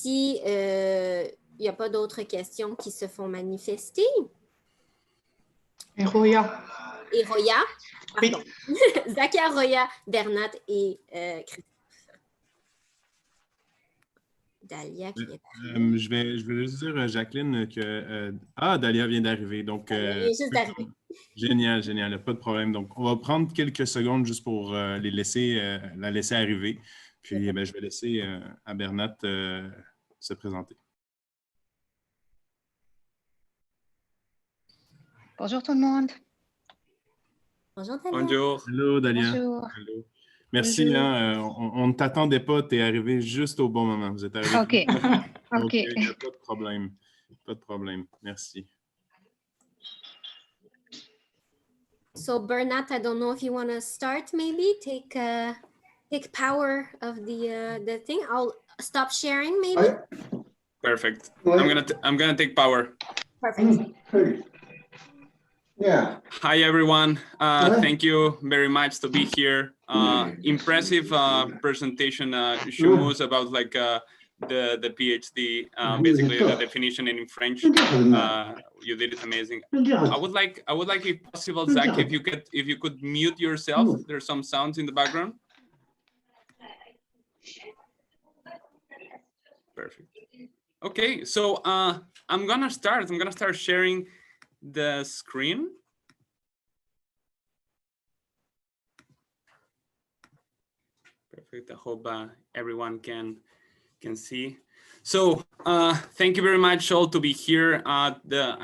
si il n'y a pas d'autres questions qui se font manifester. Et Roya. Et Roya. Pardon. Oui. Zakia, Roya, Bernat et Christophe. Dahlia qui est arrivée. Je vais juste dire, Jacqueline, que Dahlia vient d'arriver. Donc, Dahlia vient juste d'arriver. Génial, génial, pas de problème. Donc, on va prendre quelques secondes juste pour la laisser arriver. Puis, je vais laisser à Bernat se présenter. Bonjour tout le monde. Bonjour Dahlia. Bonjour. Hello, Dahlia. Bonjour. Hello. Merci, Bonjour. on ne t'attendait pas, tu es arrivé juste au bon moment. Vous êtes arrivé. OK. Donc, OK. il n'y a pas de problème. Pas de problème. Merci. So Bernat, I don't know if you want to start maybe, take power of the thing. I'll stop sharing maybe. Perfect. I'm gonna take power. Perfect. Yeah. Hi everyone. Thank you very much to be here. Impressive presentation, Shumus, about like the PhD, basically the definition in French. You did it amazing. I would like, if possible, Zach, if you could mute yourself. There's some sounds in the background. Perfect. Okay, so I'm gonna start sharing the screen. Perfect. I hope everyone can see. So thank you very much all to be here. I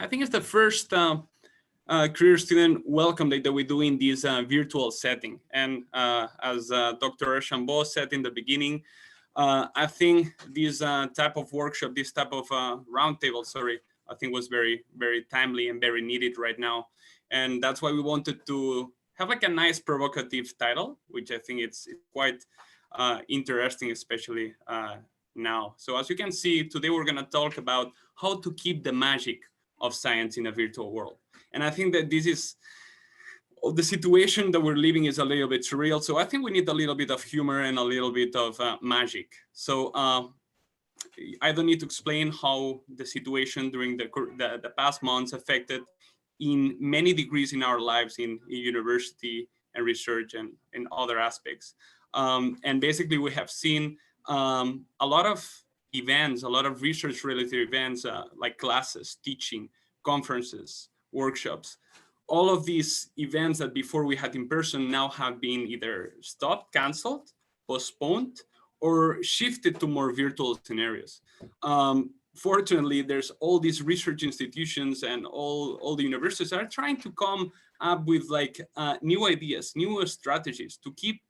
think it's the first CRIR student welcome day that we do in this virtual setting. And as Dr. Archambault said in the beginning, I think this type of workshop, this type of roundtable, I think was very, very timely and very needed right now. And that's why we wanted to have like a nice provocative title, which I think it's quite interesting, especially now. So as you can see, today we're going to talk about how to keep the magic of science in a virtual world. And I think that this is the situation that we're living is a little bit surreal. So I think we need a little bit of humor and a little bit of magic. So I don't need to explain how the situation during the past months affected in many degrees in our lives in university and research and in other aspects. And basically we have seen a lot of events, a lot of research related events like classes, teaching, conferences, workshops. All of these events that before we had in person now have been either stopped, canceled, postponed, or shifted to more virtual scenarios. Fortunately, there's all these research institutions and all the universities are trying to come up with like new ideas, new strategies to keep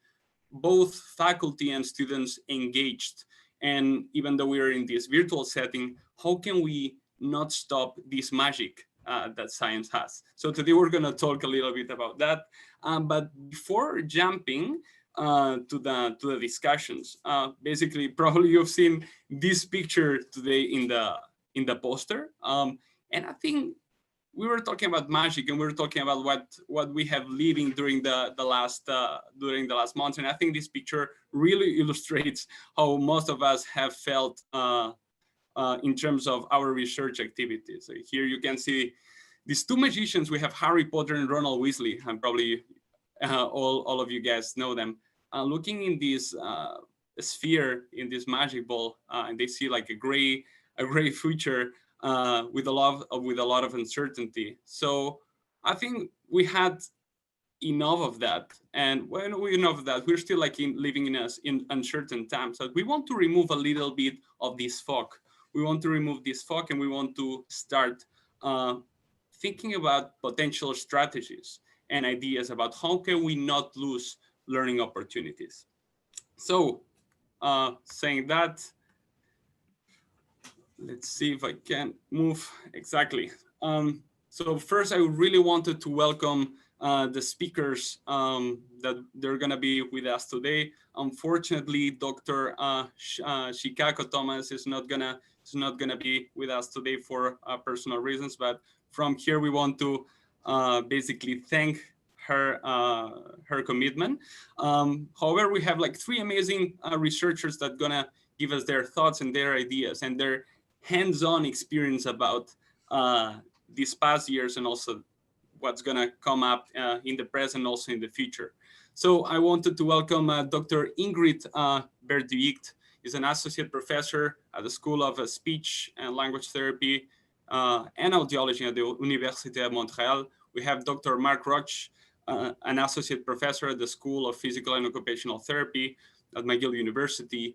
both faculty and students engaged. And even though we are in this virtual setting, how can we not stop this magic that science has? So today we're going to talk a little bit about that. But before jumping to the discussions, basically, probably you've seen this picture today in the poster, and I think we were talking about magic, and we were talking about what we have living during the last months, and I think this picture really illustrates how most of us have felt in terms of our research activities. So here you can see these two magicians. We have Harry Potter and Ronald Weasley, and probably all of you guys know them, looking in this sphere, in this magic ball, and they see like a gray future with a lot of uncertainty. So I think we had enough of that, and when we enough of that, we're still like living in uncertain times. So we want to remove a little bit of this fog. We want to remove this fog, and we want to start thinking about potential strategies and ideas about how can we not lose learning opportunities. So saying that, let's see if I can move exactly. So first, I really wanted to welcome the speakers that they're going to be with us today. Unfortunately, Dr. Shikako-Thomas is not gonna be with us today for personal reasons. But from here, we want to basically thank her commitment. However, we have like three amazing researchers that gonna give us their thoughts and their ideas and their hands-on experience about these past years and also what's going to come up in the present, also in the future. So I wanted to welcome Dr. Ingrid Verduyckt. Is an associate professor at the School of Speech and Language Therapy and Audiology at the Université of Montréal. We have Dr. Marc Roig, an associate professor at the School of Physical and Occupational Therapy at McGill University.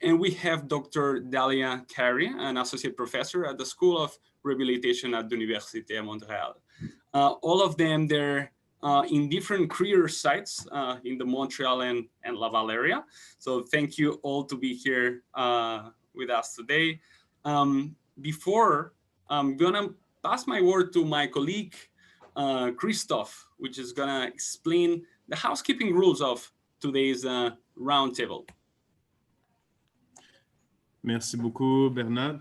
And we have Dr. Dahlia Kairy, an associate professor at the School of Rehabilitation at the Université of Montréal. All of them, they're in different CRIR sites in the Montreal and Laval area. So thank you all to be here with us today. Before I'm gonna pass my word to my colleague, Christophe, which is gonna explain the housekeeping rules of today's roundtable. Merci beaucoup, Bernard.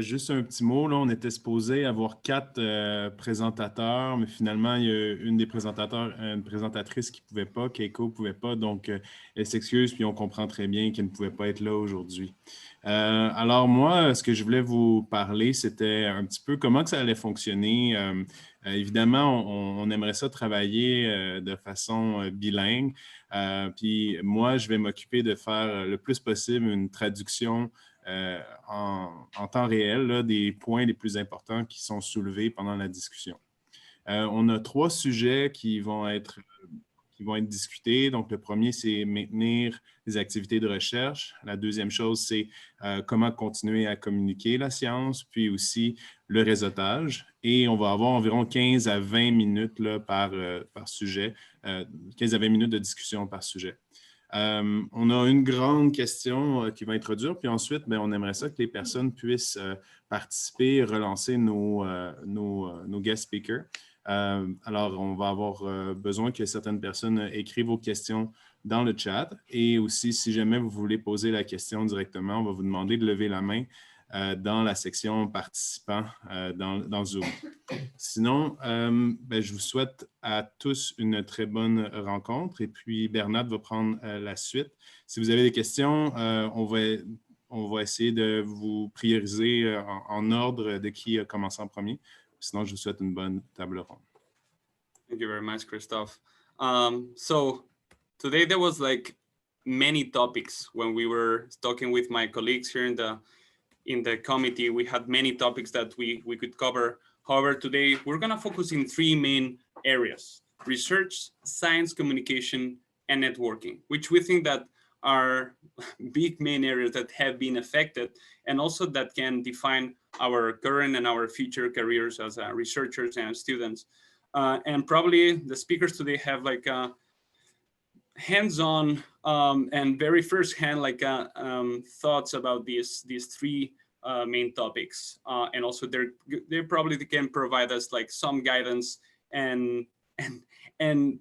Juste un petit mot, là, on était supposé avoir 4 présentateurs, mais finalement, il y a une présentatrice qui ne pouvait pas, Keiko ne pouvait pas, donc elle s'excuse, puis on comprend très bien qu'elle ne pouvait pas être là aujourd'hui. Alors moi, ce que je voulais vous parler, c'était un petit peu comment que ça allait fonctionner. Évidemment, on aimerait ça travailler de façon bilingue, puis moi, je vais m'occuper de faire le plus possible une traduction en temps réel là, des points les plus importants qui sont soulevés pendant la discussion. On a 3 sujets qui vont être discutés. Donc, le premier, c'est maintenir les activités de recherche. La deuxième chose, c'est comment continuer à communiquer la science, puis aussi le réseautage. Et on va avoir environ 15 à 20 minutes là, par sujet, 15 à 20 minutes de discussion par sujet. On a une grande question qui va introduire, puis ensuite, bien, on aimerait ça que les personnes puissent participer et relancer nos guest speakers. Alors, on va avoir besoin que certaines personnes écrivent vos questions dans le chat. Et aussi, si jamais vous voulez poser la question directement, on va vous demander de lever la main dans la section participants dans Zoom. Sinon, ben, je vous souhaite à tous une très bonne rencontre. Et puis, Bernard va prendre la suite. Si vous avez des questions, on va essayer de vous prioriser en ordre de qui a commencé en premier. Sinon, je vous souhaite une bonne table ronde. Thank you very much, Christophe. So today there was like many topics when we were talking with my colleagues here in the committee. We had many topics that we could cover. However, today we're going to focus in 3 main areas: research, science, communication, and networking, which we think that are big main areas that have been affected and also that can define our current and our future careers as researchers and students. And probably the speakers today have like a hands-on and very first-hand like thoughts about these 3 main topics. And also they probably can provide us like some guidance and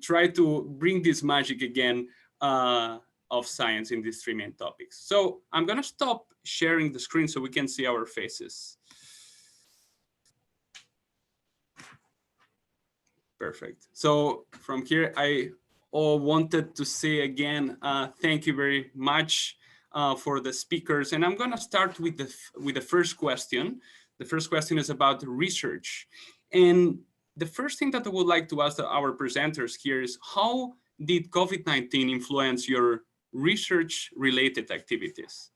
try to bring this magic again of science in these 3 main topics. So I'm gonna stop sharing the screen so we can see our faces. Perfect. So from here, I wanted to say again, thank you very much for the speakers. And I'm gonna start with the first question. The first question is about research. And the first thing that I would like to ask our presenters here is, how did COVID-19 influence your research-related activities?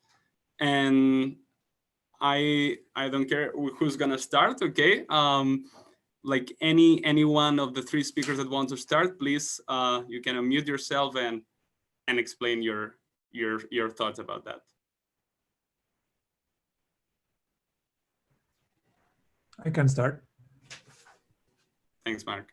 And I don't care who's gonna start, okay? Like any one of the 3 speakers that want to start, please, you can unmute yourself and explain your thoughts about that. I can start. Thanks, Marc.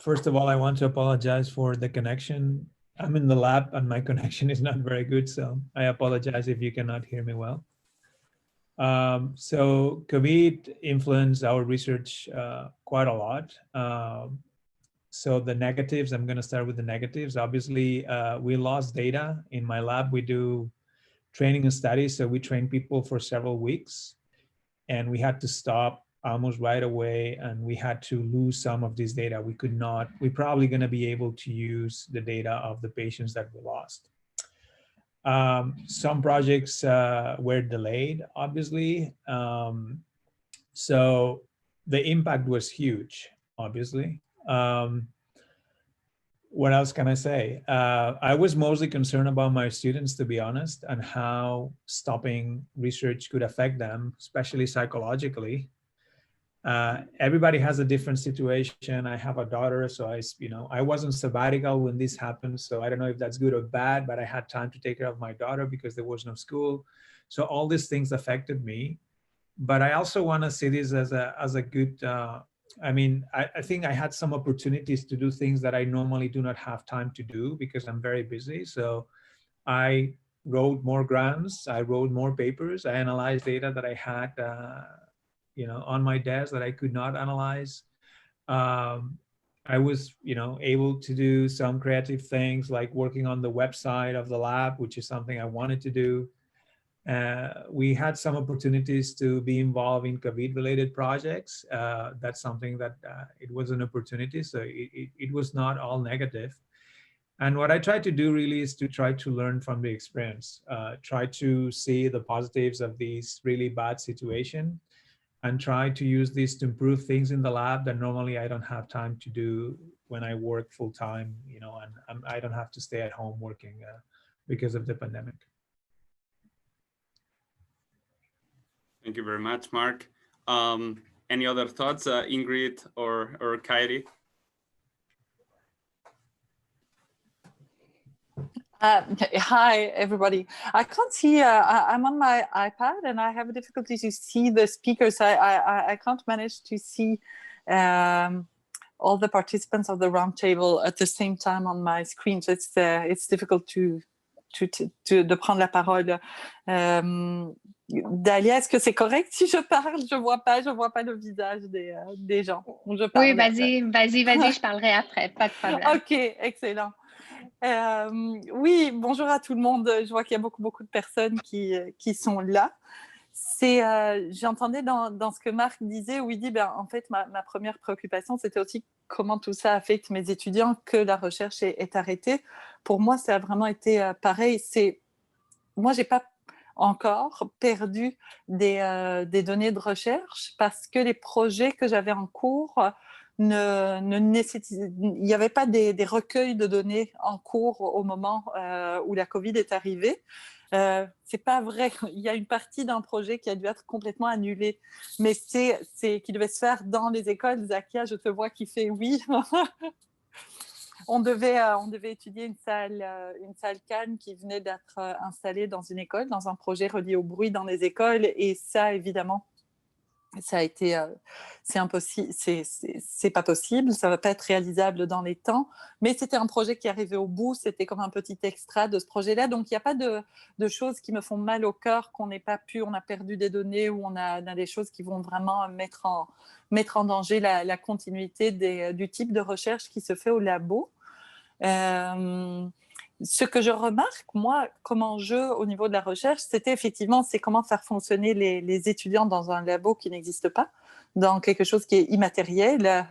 First of all, I want to apologize for the connection. I'm in the lab and my connection is not very good, so I apologize if you cannot hear me well. So COVID influenced our research quite a lot. So the negatives, I'm going to start with the negatives. Obviously, we lost data. In my lab, we do training and studies. So we train people for several weeks and we had to stop almost right away, and we had to lose some of this data. We're probably going to be able to use the data of the patients that we lost. Some projects were delayed, obviously. So the impact was huge, obviously. What else can I say? I was mostly concerned about my students, to be honest, and how stopping research could affect them, especially psychologically. Everybody has a different situation. I have a daughter, so I wasn't sabbatical when this happened, so I don't know if that's good or bad, but I had time to take care of my daughter because there was no school. So all these things affected me. But I also want to see this as a good, I think I had some opportunities to do things that I normally do not have time to do because I'm very busy. So I wrote more grants, I wrote more papers, I analyzed data that I had on my desk that I could not analyze. I was able to do some creative things like working on the website of the lab, which is something I wanted to do. We had some opportunities to be involved in COVID-related projects. That's something that it was an opportunity, so it was not all negative. And what I try to do really is to try to learn from the experience, try to see the positives of this really bad situation, and try to use this to improve things in the lab that normally I don't have time to do when I work full time, and I don't have to stay at home working because of the pandemic. Thank you very much, Mark. Any other thoughts, Ingrid or Kairy? Hi, everybody. I can't see, I'm on my iPad and I have a difficulty to see the speakers. I can't manage to see all the participants of the roundtable at the same time on my screen. So it's difficult de prendre la parole. Dahlia, est-ce que c'est correct si je parle? Je vois pas le visage des gens. Je parle Oui, vas-y, je parlerai après, pas de problème. Ok, excellent. Oui, bonjour à tout le monde. Je vois qu'il y a beaucoup de personnes qui sont là. J'entendais dans ce que Marc disait, où il dit, en fait, ma première préoccupation, c'était aussi comment tout ça affecte mes étudiants, que la recherche est arrêtée. Pour moi, ça a vraiment été pareil. Moi, j'ai pas encore perdu des données de recherche parce que les projets que j'avais en cours il n'y avait pas des recueils de données en cours au moment où la Covid est arrivée. C'est pas vrai. Il y a une partie d'un projet qui a dû être complètement annulé, mais qui devait se faire dans les écoles. Zakia, je te vois qui fait oui. On devait étudier une salle calme qui venait d'être installée dans une école, dans un projet relié au bruit dans les écoles, et ça, évidemment, ça a été, c'est impossible, c'est pas possible, ça va pas être réalisable dans les temps, mais c'était un projet qui arrivait au bout, c'était comme un petit extra de ce projet-là, donc il n'y a pas de choses qui me font mal au cœur, qu'on n'ait pas pu, on a perdu des données, ou on a des choses qui vont vraiment mettre en danger la continuité du type de recherche qui se fait au labo. Ce que je remarque, moi, comme enjeu au niveau de la recherche, c'était effectivement, c'est comment faire fonctionner les étudiants dans un labo qui n'existe pas, dans quelque chose qui est immatériel,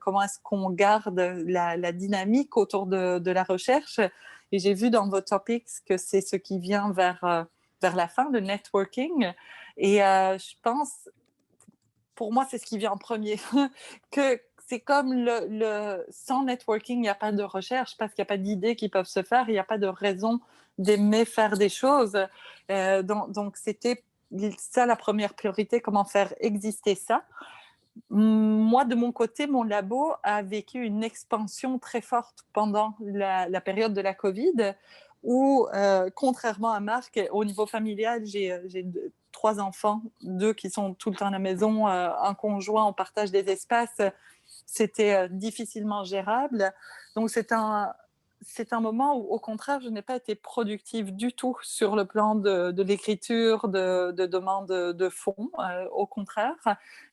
comment est-ce qu'on garde la dynamique autour de la recherche. Et j'ai vu dans vos topics que c'est ce qui vient vers la fin, le networking. Et je pense, pour moi, c'est ce qui vient en premier, que c'est comme sans networking, il n'y a pas de recherche parce qu'il n'y a pas d'idées qui peuvent se faire, il n'y a pas de raison d'aimer faire des choses. Donc, c'était ça la première priorité, comment faire exister ça. Moi, de mon côté, mon labo a vécu une expansion très forte pendant la période de la Covid, où, contrairement à Marc, au niveau familial, j'ai 3 enfants, 2 qui sont tout le temps à la maison, un conjoint, on partage des espaces. C'était difficilement gérable. Donc, c'est un moment où, au contraire, je n'ai pas été productive du tout sur le plan de l'écriture, de demande de fonds, au contraire.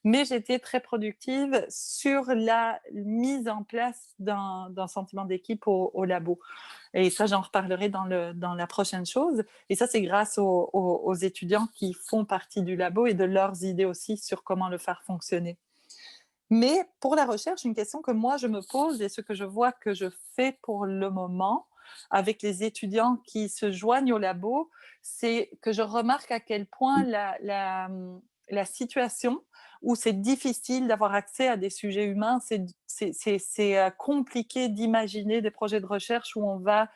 Mais j'étais très productive sur la mise en place d'un sentiment d'équipe au labo. Et ça, j'en reparlerai dans la prochaine chose. Et ça, c'est grâce aux étudiants qui font partie du labo et de leurs idées aussi sur comment le faire fonctionner. Mais pour la recherche, une question que moi je me pose et ce que je vois que je fais pour le moment, avec les étudiants qui se joignent au labo, c'est que je remarque à quel point la situation où c'est difficile d'avoir accès à des sujets humains, c'est compliqué d'imaginer des projets de recherche où on va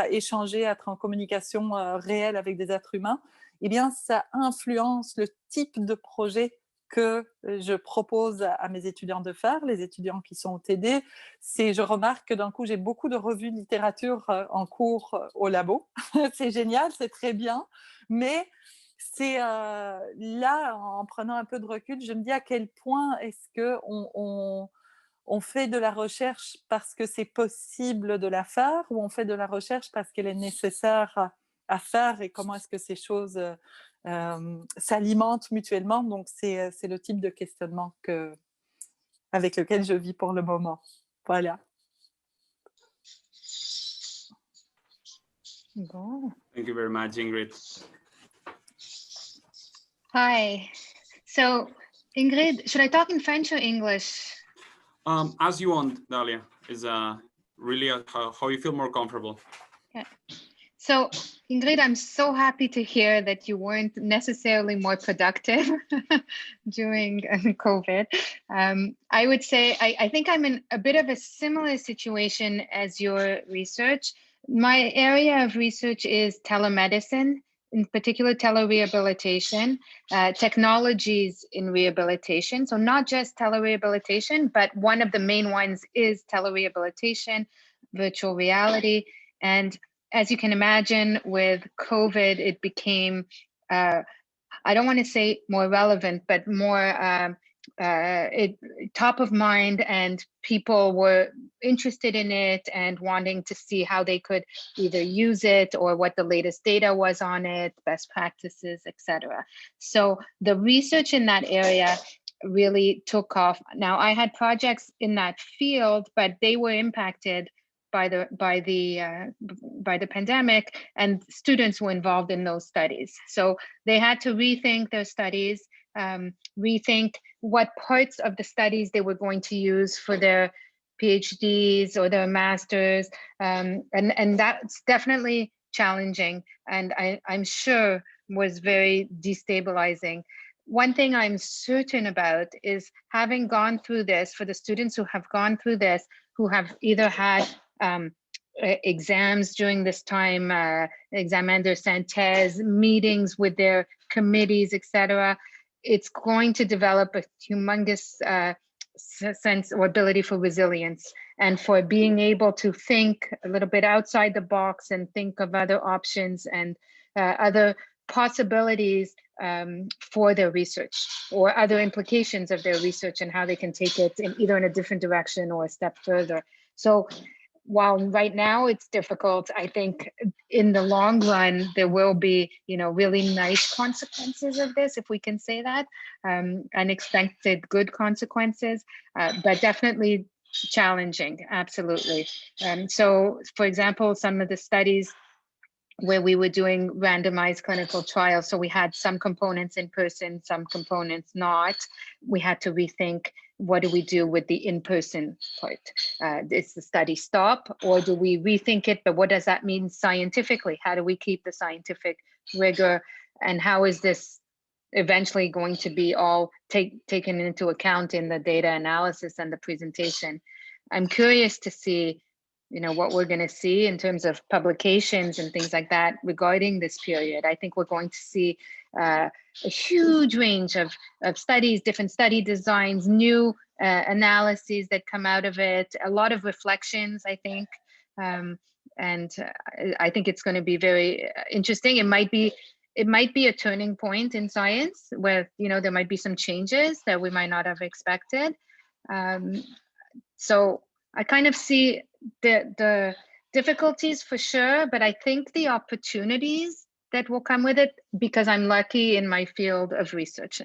échanger, être en communication réelle avec des êtres humains. Eh bien, ça influence le type de projet que je propose à mes étudiants de faire, les étudiants qui sont au TD. Je remarque que d'un coup, j'ai beaucoup de revues de littérature en cours au labo. C'est génial, c'est très bien, mais c'est là, en prenant un peu de recul, je me dis à quel point est-ce qu'on fait de la recherche parce que c'est possible de la faire, ou on fait de la recherche parce qu'elle est nécessaire à faire, et comment est-ce que ces choses s'alimentent mutuellement. Donc, c'est le type de questionnement avec lequel je vis pour le moment. Voilà. Bon. Thank you very much, Ingrid. Hi. So, Ingrid, should I talk in French or English? As you want, Dahlia. Is really how you feel more comfortable. Yeah. So, Ingrid, I'm so happy to hear that you weren't necessarily more productive during COVID. I would say I think I'm in a bit of a similar situation as your research. My area of research is telemedicine, in particular telerehabilitation, technologies in rehabilitation. So not just telerehabilitation, but one of the main ones is telerehabilitation, virtual reality. And as you can imagine, with COVID, it became, I don't want to say more relevant, but more top of mind, and people were interested in it and wanting to see how they could either use it or what the latest data was on it, best practices, etc. So the research in that area really took off. Now, I had projects in that field, but they were impacted by the pandemic, and students were involved in those studies. So they had to rethink their studies, rethink what parts of the studies they were going to use for their PhDs or their masters, and that's definitely challenging, and I'm sure was very destabilizing. One thing I'm certain about is, having gone through this, for the students who have gone through this, who have either had exams during this time, examen de synthèse, meetings with their committees, etc., it's going to develop a humongous sense or ability for resilience, and for being able to think a little bit outside the box and think of other options and other possibilities for their research, or other implications of their research, and how they can take it in either in a different direction or a step further. So while right now it's difficult, I think in the long run, there will be, really nice consequences of this, if we can say that, unexpected good consequences, but definitely challenging, absolutely. So, for example, some of the studies where we were doing randomized clinical trials, so we had some components in person, some components not, we had to rethink, what do we do with the in-person part? Does the study stop, or do we rethink it? But what does that mean scientifically? How do we keep the scientific rigor? And how is this eventually going to be all taken into account in the data analysis and the presentation? I'm curious to see, what we're going to see in terms of publications and things like that regarding this period. I think we're going to see a huge range of studies, different study designs, new analyses that come out of it, a lot of reflections, I think. And I think it's going to be very interesting. It might be a turning point in science where, there might be some changes that we might not have expected. So I kind of see the difficulties for sure, but I think the opportunities that will come with it, because I'm lucky in my field of research.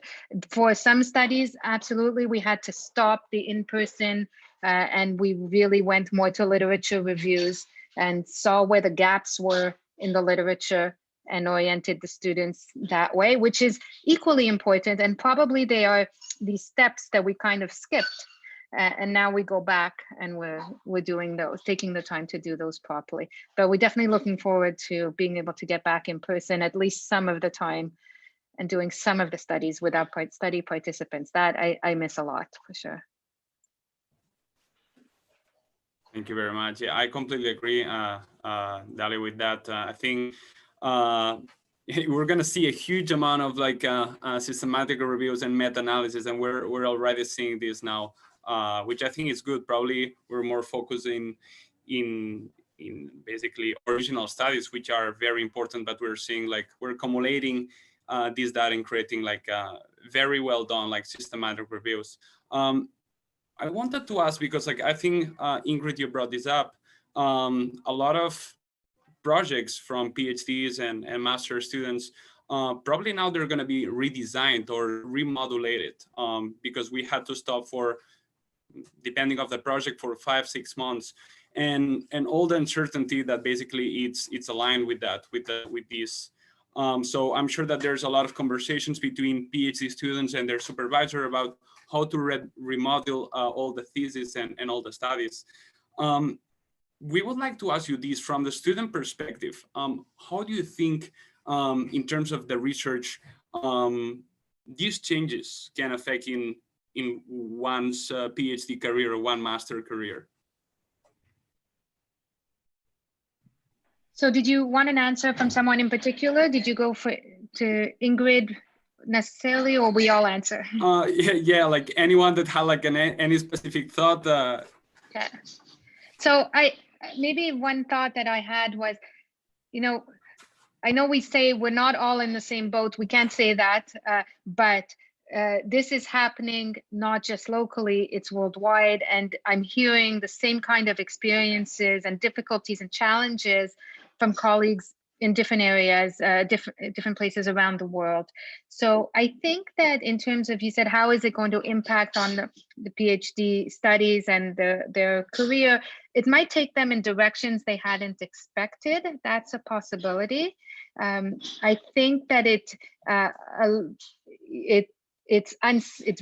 For some studies, absolutely, we had to stop the in-person, and we really went more to literature reviews and saw where the gaps were in the literature and oriented the students that way, which is equally important. And probably they are these steps that we kind of skipped. And now we go back and we're doing those, taking the time to do those properly. But we're definitely looking forward to being able to get back in person at least some of the time and doing some of the studies with our study participants. That I miss a lot, for sure. Thank you very much. Yeah, I completely agree, Dahlia, with that. I think we're going to see a huge amount of like systematic reviews and meta-analysis, and we're already seeing this now, which I think is good. Probably we're more focusing in basically original studies, which are very important, but we're seeing like we're accumulating this data and creating like very well done like systematic reviews. I wanted to ask, because like I think Ingrid, you brought this up, a lot of projects from PhDs and master students, probably now they're going to be redesigned or remodulated because we had to stop for, depending on the project, for 5-6 months, and all the uncertainty that basically it's aligned with that, with this. So I'm sure that there's a lot of conversations between PhD students and their supervisor about how to remodel all the thesis and all the studies. We would like to ask you this from the student perspective. How do you think, in terms of the research, these changes can affect in one's PhD career or one master career? So did you want an answer from someone in particular? Did you go to Ingrid necessarily, or we all answer? Yeah, like anyone that had like any specific thought. Okay. So maybe one thought that I had was, you know, I know we say we're not all in the same boat. We can't say that, but this is happening not just locally, it's worldwide. And I'm hearing the same kind of experiences and difficulties and challenges from colleagues in different areas, different places around the world. So I think that in terms of, you said, how is it going to impact on the PhD studies and their career? It might take them in directions they hadn't expected. That's a possibility. I think that it's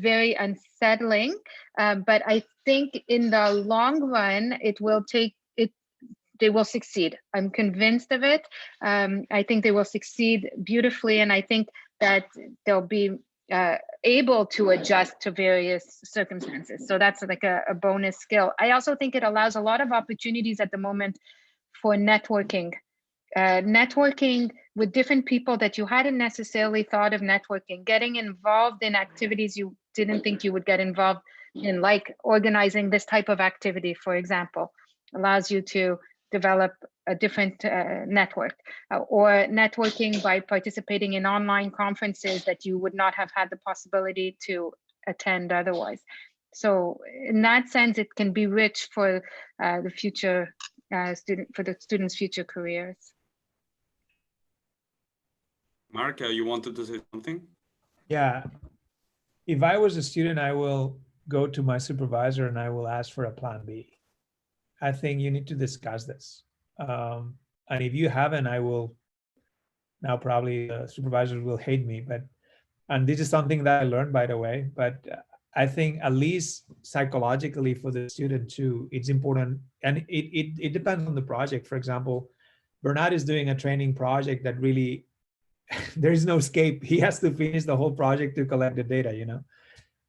very unsettling, but I think in the long run, they will succeed. I'm convinced of it. I think they will succeed beautifully, and I think that they'll be able to adjust to various circumstances. So that's like a bonus skill. I also think it allows a lot of opportunities at the moment for networking. Networking with different people that you hadn't necessarily thought of networking, getting involved in activities you didn't think you would get involved in, like organizing this type of activity, for example, allows you to develop a different network, or networking by participating in online conferences that you would not have had the possibility to attend otherwise. So in that sense, it can be rich for the future for the students' future careers. Mark, you wanted to say something? Yeah, if I was a student, I will go to my supervisor and I will ask for a plan B. I think you need to discuss this. And if you haven't, I will, now probably supervisors will hate me, and this is something that I learned, by the way, but I think at least psychologically for the student too, it's important. And it depends on the project. For example, Bernard is doing a training project that really, there is no escape. He has to finish the whole project to collect the data, you know,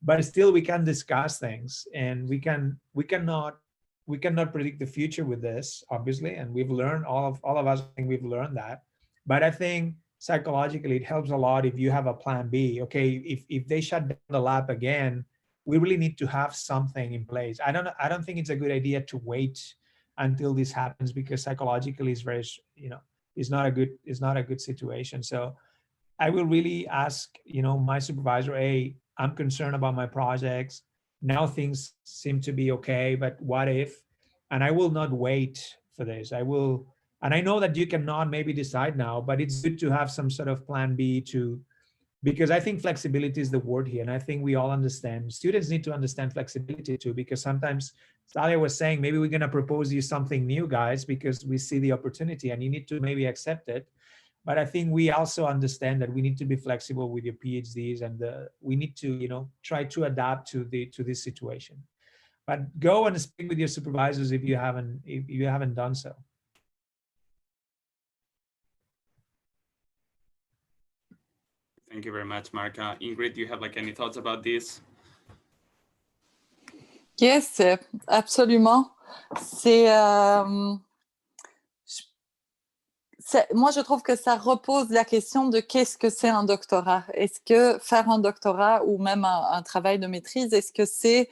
but still we can discuss things, and we cannot predict the future with this, obviously. And we've learned, all of us, I think we've learned that. But I think psychologically it helps a lot if you have a plan B. Okay, if they shut down the lab again, we really need to have something in place. I don't think it's a good idea to wait until this happens, because psychologically it's very, you know, it's not a good situation. So I will really ask, you know, my supervisor, hey, I'm concerned about my projects. Now things seem to be okay, but what if? And I will not wait for this. I will, and I know that you cannot maybe decide now, but it's good to have some sort of plan B because I think flexibility is the word here. And I think we all understand, students need to understand flexibility too, because sometimes Dahlia was saying, maybe we're gonna propose you something new, guys, because we see the opportunity and you need to maybe accept it. But I think we also understand that we need to be flexible with your PhDs, and we need to, you know, try to adapt to this situation. But go and speak with your supervisors if you haven't done so. Thank you very much, Marc. Ingrid, do you have like any thoughts about this? Yes, absolument. Moi, je trouve que ça repose la question de qu'est-ce que c'est un doctorat. Est-ce que faire un doctorat ou même un travail de maîtrise, est-ce que c'est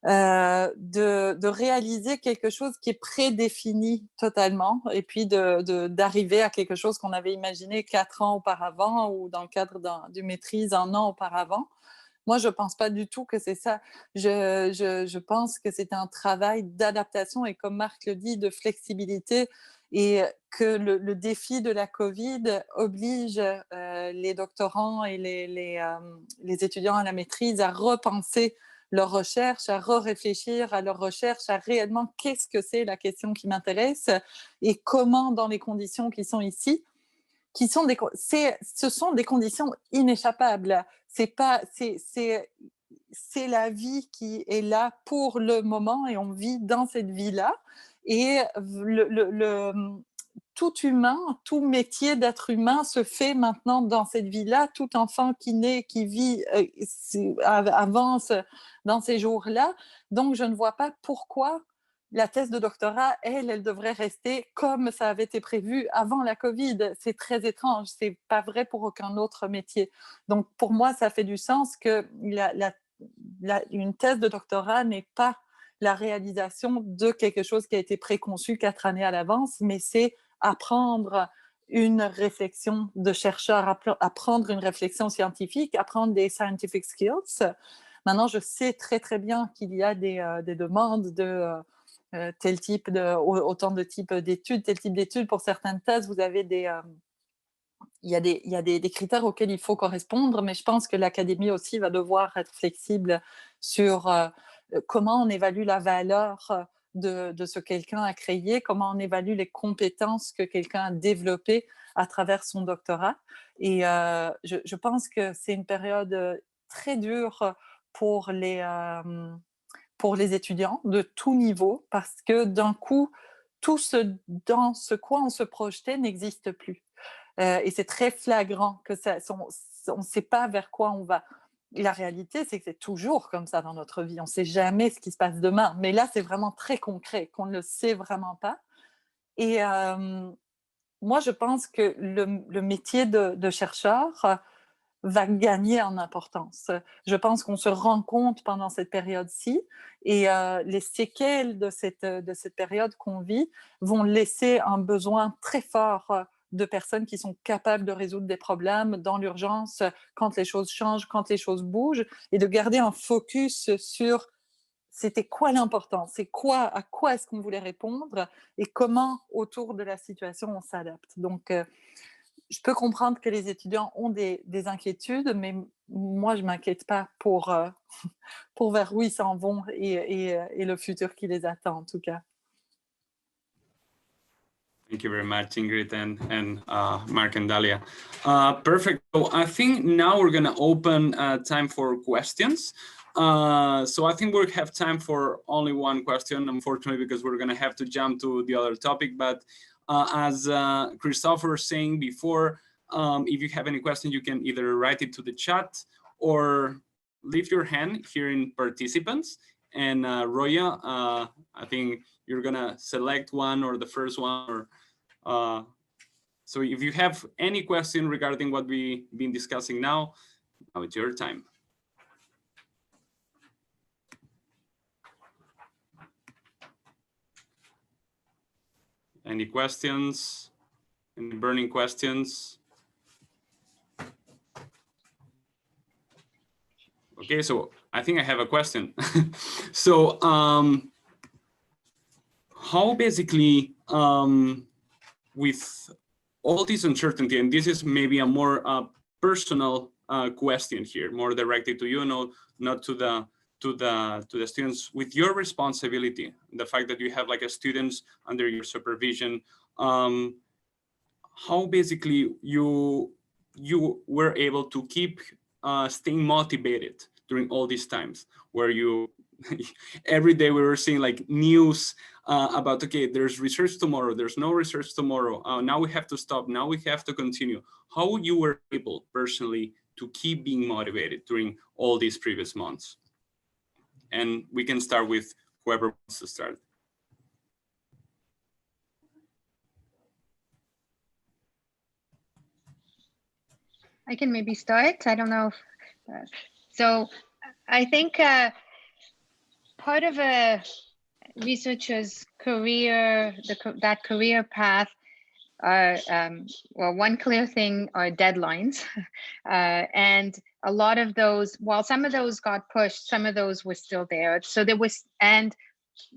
de réaliser quelque chose qui est prédéfini totalement et puis d'arriver à quelque chose qu'on avait imaginé 4 ans auparavant ou dans le cadre d'une maîtrise 1 an auparavant. Moi, je ne pense pas du tout que c'est ça. Je pense que c'est un travail d'adaptation et comme Marc le dit, de flexibilité et que le défi de la COVID oblige les doctorants et les étudiants à la maîtrise à repenser leur recherche, à réfléchir à leur recherche, à réellement qu'est-ce que c'est la question qui m'intéresse et comment dans les conditions qui sont ici, ce sont des conditions inéchappables. C'est la vie qui est là pour le moment et on vit dans cette vie-là. Et tout humain, tout métier d'être humain se fait maintenant dans cette vie-là. Tout enfant qui naît, qui vit, avance dans ces jours-là. Donc, je ne vois pas pourquoi la thèse de doctorat, elle devrait rester comme ça avait été prévu avant la COVID. C'est très étrange. C'est pas vrai pour aucun autre métier. Donc, pour moi, ça fait du sens que une thèse de doctorat n'est pas la réalisation de quelque chose qui a été préconçu 4 années à l'avance, mais c'est apprendre une réflexion de chercheur, apprendre une réflexion scientifique, apprendre des scientific skills. Maintenant, je sais très, très bien qu'il y a des demandes de tel type autant de types d'études, tel type d'études. Pour certaines thèses, vous avez il y a des critères auxquels il faut correspondre, mais je pense que l'académie aussi va devoir être flexible sur comment on évalue la valeur de ce que quelqu'un a créé, comment on évalue les compétences que quelqu'un a développées à travers son doctorat. Et je pense que c'est une période très dure pour les étudiants de tout niveau, parce que d'un coup, tout dans ce quoi on se projetait n'existe plus. Et c'est très flagrant que on ne sait pas vers quoi on va. La réalité, c'est que c'est toujours comme ça dans notre vie. On ne sait jamais ce qui se passe demain. Mais là, c'est vraiment très concret, qu'on ne le sait vraiment pas. Et moi, je pense que le métier de chercheur va gagner en importance. Je pense qu'on se rend compte pendant cette période-ci et les séquelles de cette période qu'on vit vont laisser un besoin très fort de personnes qui sont capables de résoudre des problèmes dans l'urgence, quand les choses changent, quand les choses bougent, et de garder un focus sur c'était quoi l'important, à quoi est-ce qu'on voulait répondre et comment autour de la situation on s'adapte. Donc, je peux comprendre que les étudiants ont des inquiétudes, mais moi, je ne m'inquiète pas pour vers où ils s'en vont et le futur qui les attend, en tout cas. Thank you very much, Ingrid and Marc and Dahlia. Perfect. So I think now we're going to open time for questions. So I think we'll have time for only one question, unfortunately, because we're going to have to jump to the other topic. But as Christopher was saying before, if you have any questions, you can either write it to the chat or leave your hand here in participants. And Roya, I think you're gonna select one or the first one. Or so if you have any question regarding what we've been discussing now it's your time. Any questions? Any burning questions? Okay, so I think I have a question. So how basically with all this uncertainty, and this is maybe a more personal question here, more directed to you, not to the students, with your responsibility, the fact that you have like a students under your supervision, how basically you were able to keep staying motivated during all these times where you every day we were seeing like news about, okay, there's research tomorrow, there's no research tomorrow, now we have to stop, now we have to continue. How you were able personally to keep being motivated during all these previous months? And we can start with whoever wants to start. I can maybe start. I don't know. So I think part of a researcher's career, that career path are, well, one clear thing are deadlines. And a lot of those, while some of those got pushed, some of those were still there. So there was, and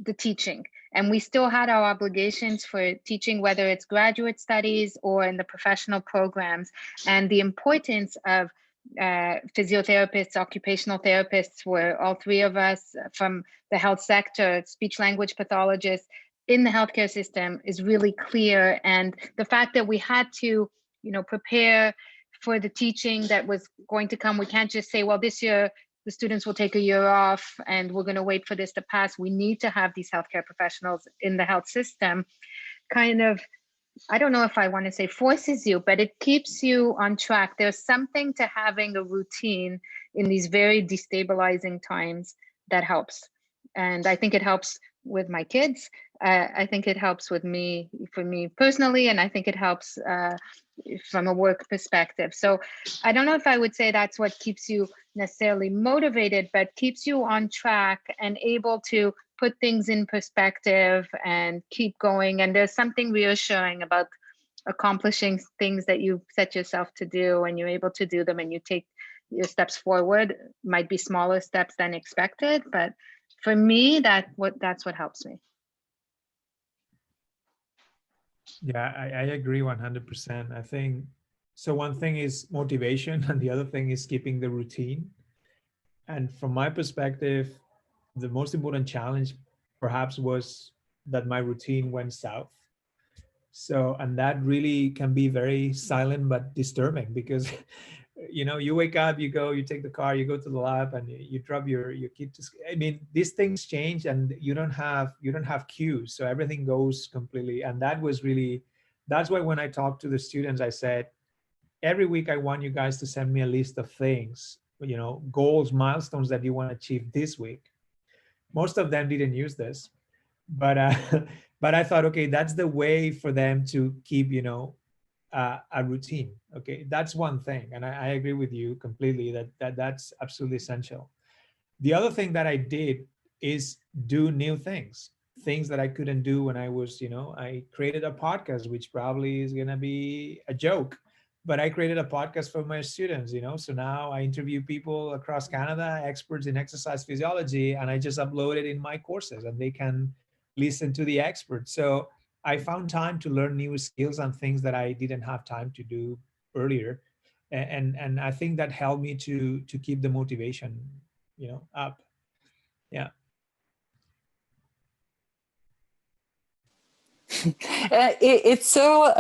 the teaching. And we still had our obligations for teaching, whether it's graduate studies or in the professional programs. And the importance of physiotherapists, occupational therapists, were all three of us from the health sector, speech language pathologists in the healthcare system is really clear. And the fact that we had to, prepare for the teaching that was going to come, we can't just say, well, this year the students will take a year off and we're going to wait for this to pass. We need to have these healthcare professionals in the health system. Kind of, I don't know if I want to say forces you, but it keeps you on track. There's something to having a routine in these very destabilizing times that helps. And I think it helps with my kids. I think it helps with me, for me personally, and I think it helps from a work perspective. So I don't know if I would say that's what keeps you necessarily motivated, but keeps you on track and able to put things in perspective and keep going. And there's something reassuring about accomplishing things that you set yourself to do, and you're able to do them, and you take your steps forward. Might be smaller steps than expected, but for me, that's what helps me. Yeah, I agree 100%. I think, so one thing is motivation and the other thing is keeping the routine. And from my perspective, the most important challenge perhaps was that my routine went south. So, and that really can be very silent but disturbing, because you wake up, you go, you take the car, you go to the lab, and you drop your kid to school. I mean, these things change, and you don't have cues, so everything goes completely. And that's why when I talked to the students, I said, every week I want you guys to send me a list of things, goals, milestones that you want to achieve this week. Most of them didn't use this, but I thought, okay, that's the way for them to keep a routine. Okay, that's one thing, and I agree with you completely that's absolutely essential. The other thing that I did is do new things that I couldn't do when I was, I created a podcast, which probably is gonna be a joke, but I created a podcast for my students, so now I interview people across Canada, experts in exercise physiology, and I just upload it in my courses, and they can listen to the experts. So I found time to learn new skills and things that I didn't have time to do earlier. And I think that helped me to keep the motivation, up. Yeah. It's so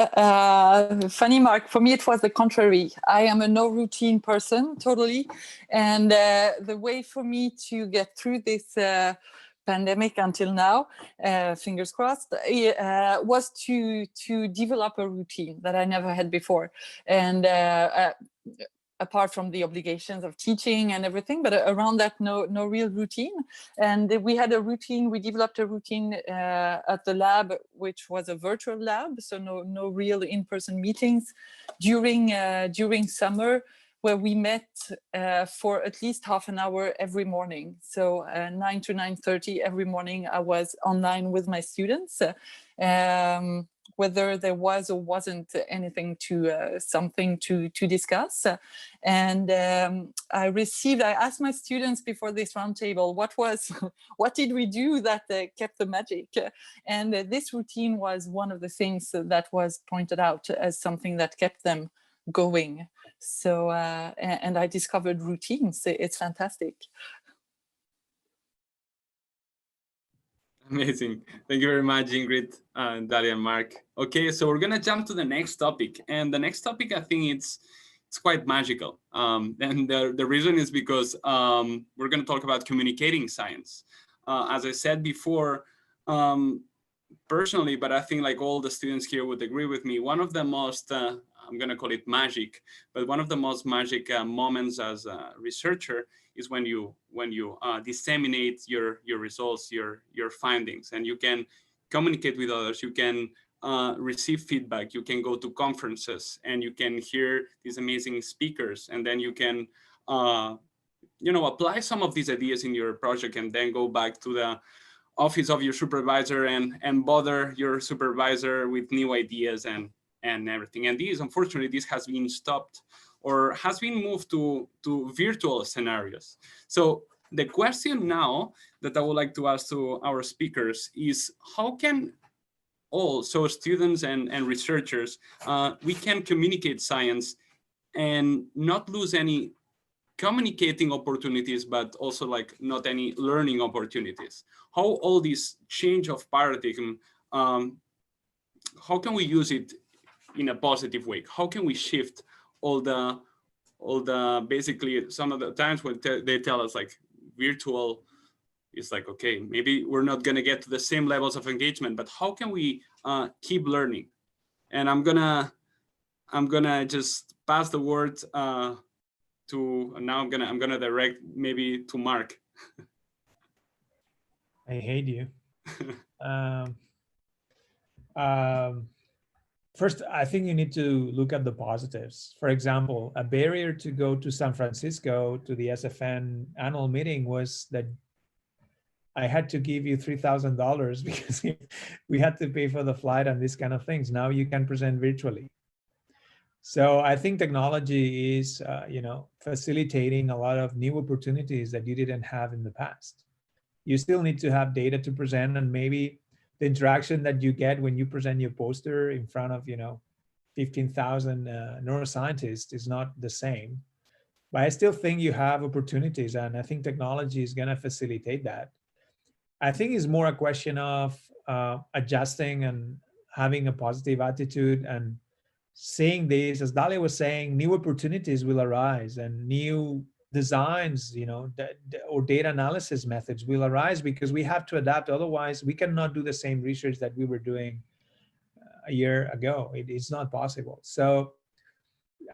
funny, Mark. For me, it was the contrary. I am a no routine person, totally. And the way for me to get through this pandemic until now, fingers crossed, was to develop a routine that I never had before. And apart from the obligations of teaching and everything, but around that, no real routine. And we had a routine, we developed a routine at the lab, which was a virtual lab, so no real in-person meetings during summer, where we met for at least half an hour every morning. So 9 to 9:30 every morning, I was online with my students. Whether there was or wasn't anything something to discuss. And I asked my students before this roundtable, what did we do that kept the magic? And this routine was one of the things that was pointed out as something that kept them going. So, and I discovered routines. It's fantastic. Amazing. Thank you very much, Ingrid, Dahlia, and Mark. Okay, so we're going to jump to the next topic. And the next topic, I think it's quite magical. And the reason is because we're going to talk about communicating science. as I said before, personally, but I think like all the students here would agree with me, one of the most, I'm going to call it magic, but one of the most magic moments as a researcher is when you disseminate your results, your findings, and you can communicate with others. You can receive feedback. You can go to conferences and you can hear these amazing speakers, and then you can apply some of these ideas in your project, and then go back to the office of your supervisor and bother your supervisor with new ideas and everything. And unfortunately, this has been stopped or has been moved to virtual scenarios. So the question now that I would like to ask to our speakers is, how can so students and researchers, we can communicate science and not lose any communicating opportunities, but also like not any learning opportunities? How all this change of paradigm, how can we use it in a positive way? How can we shift all the basically some of the times when they tell us like virtual is like, okay, maybe we're not going to get to the same levels of engagement, but how can we keep learning? And I'm gonna just pass the word to, now I'm gonna direct maybe to Marc. I hate you. First, I think you need to look at the positives. For example, a barrier to go to San Francisco to the SFN annual meeting was that I had to give you $3,000 because we had to pay for the flight and these kind of things. Now you can present virtually. So I think technology is, facilitating a lot of new opportunities that you didn't have in the past. You still need to have data to present, and maybe the interaction that you get when you present your poster in front of 15,000 neuroscientists is not the same. But I still think you have opportunities, and I think technology is going to facilitate that. I think it's more a question of adjusting and having a positive attitude and seeing this, as Dahlia was saying, new opportunities will arise and new designs, or data analysis methods will arise, because we have to adapt. Otherwise, we cannot do the same research that we were doing a year ago. It's not possible. So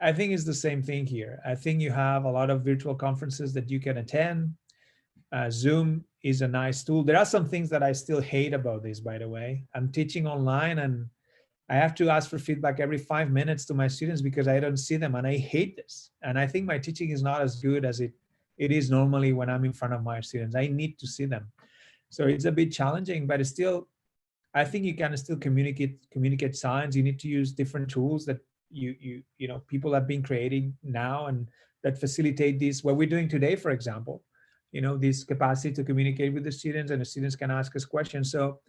I think it's the same thing here. I think you have a lot of virtual conferences that you can attend. Zoom is a nice tool. There are some things that I still hate about this, by the way. I'm teaching online and I have to ask for feedback every 5 minutes to my students because I don't see them, and I hate this. And I think my teaching is not as good as it is normally when I'm in front of my students. I need to see them. So it's a bit challenging, but it's still, I think you can still communicate science. You need to use different tools that people have been creating now and that facilitate this. What we're doing today, for example, this capacity to communicate with the students, and the students can ask us questions. So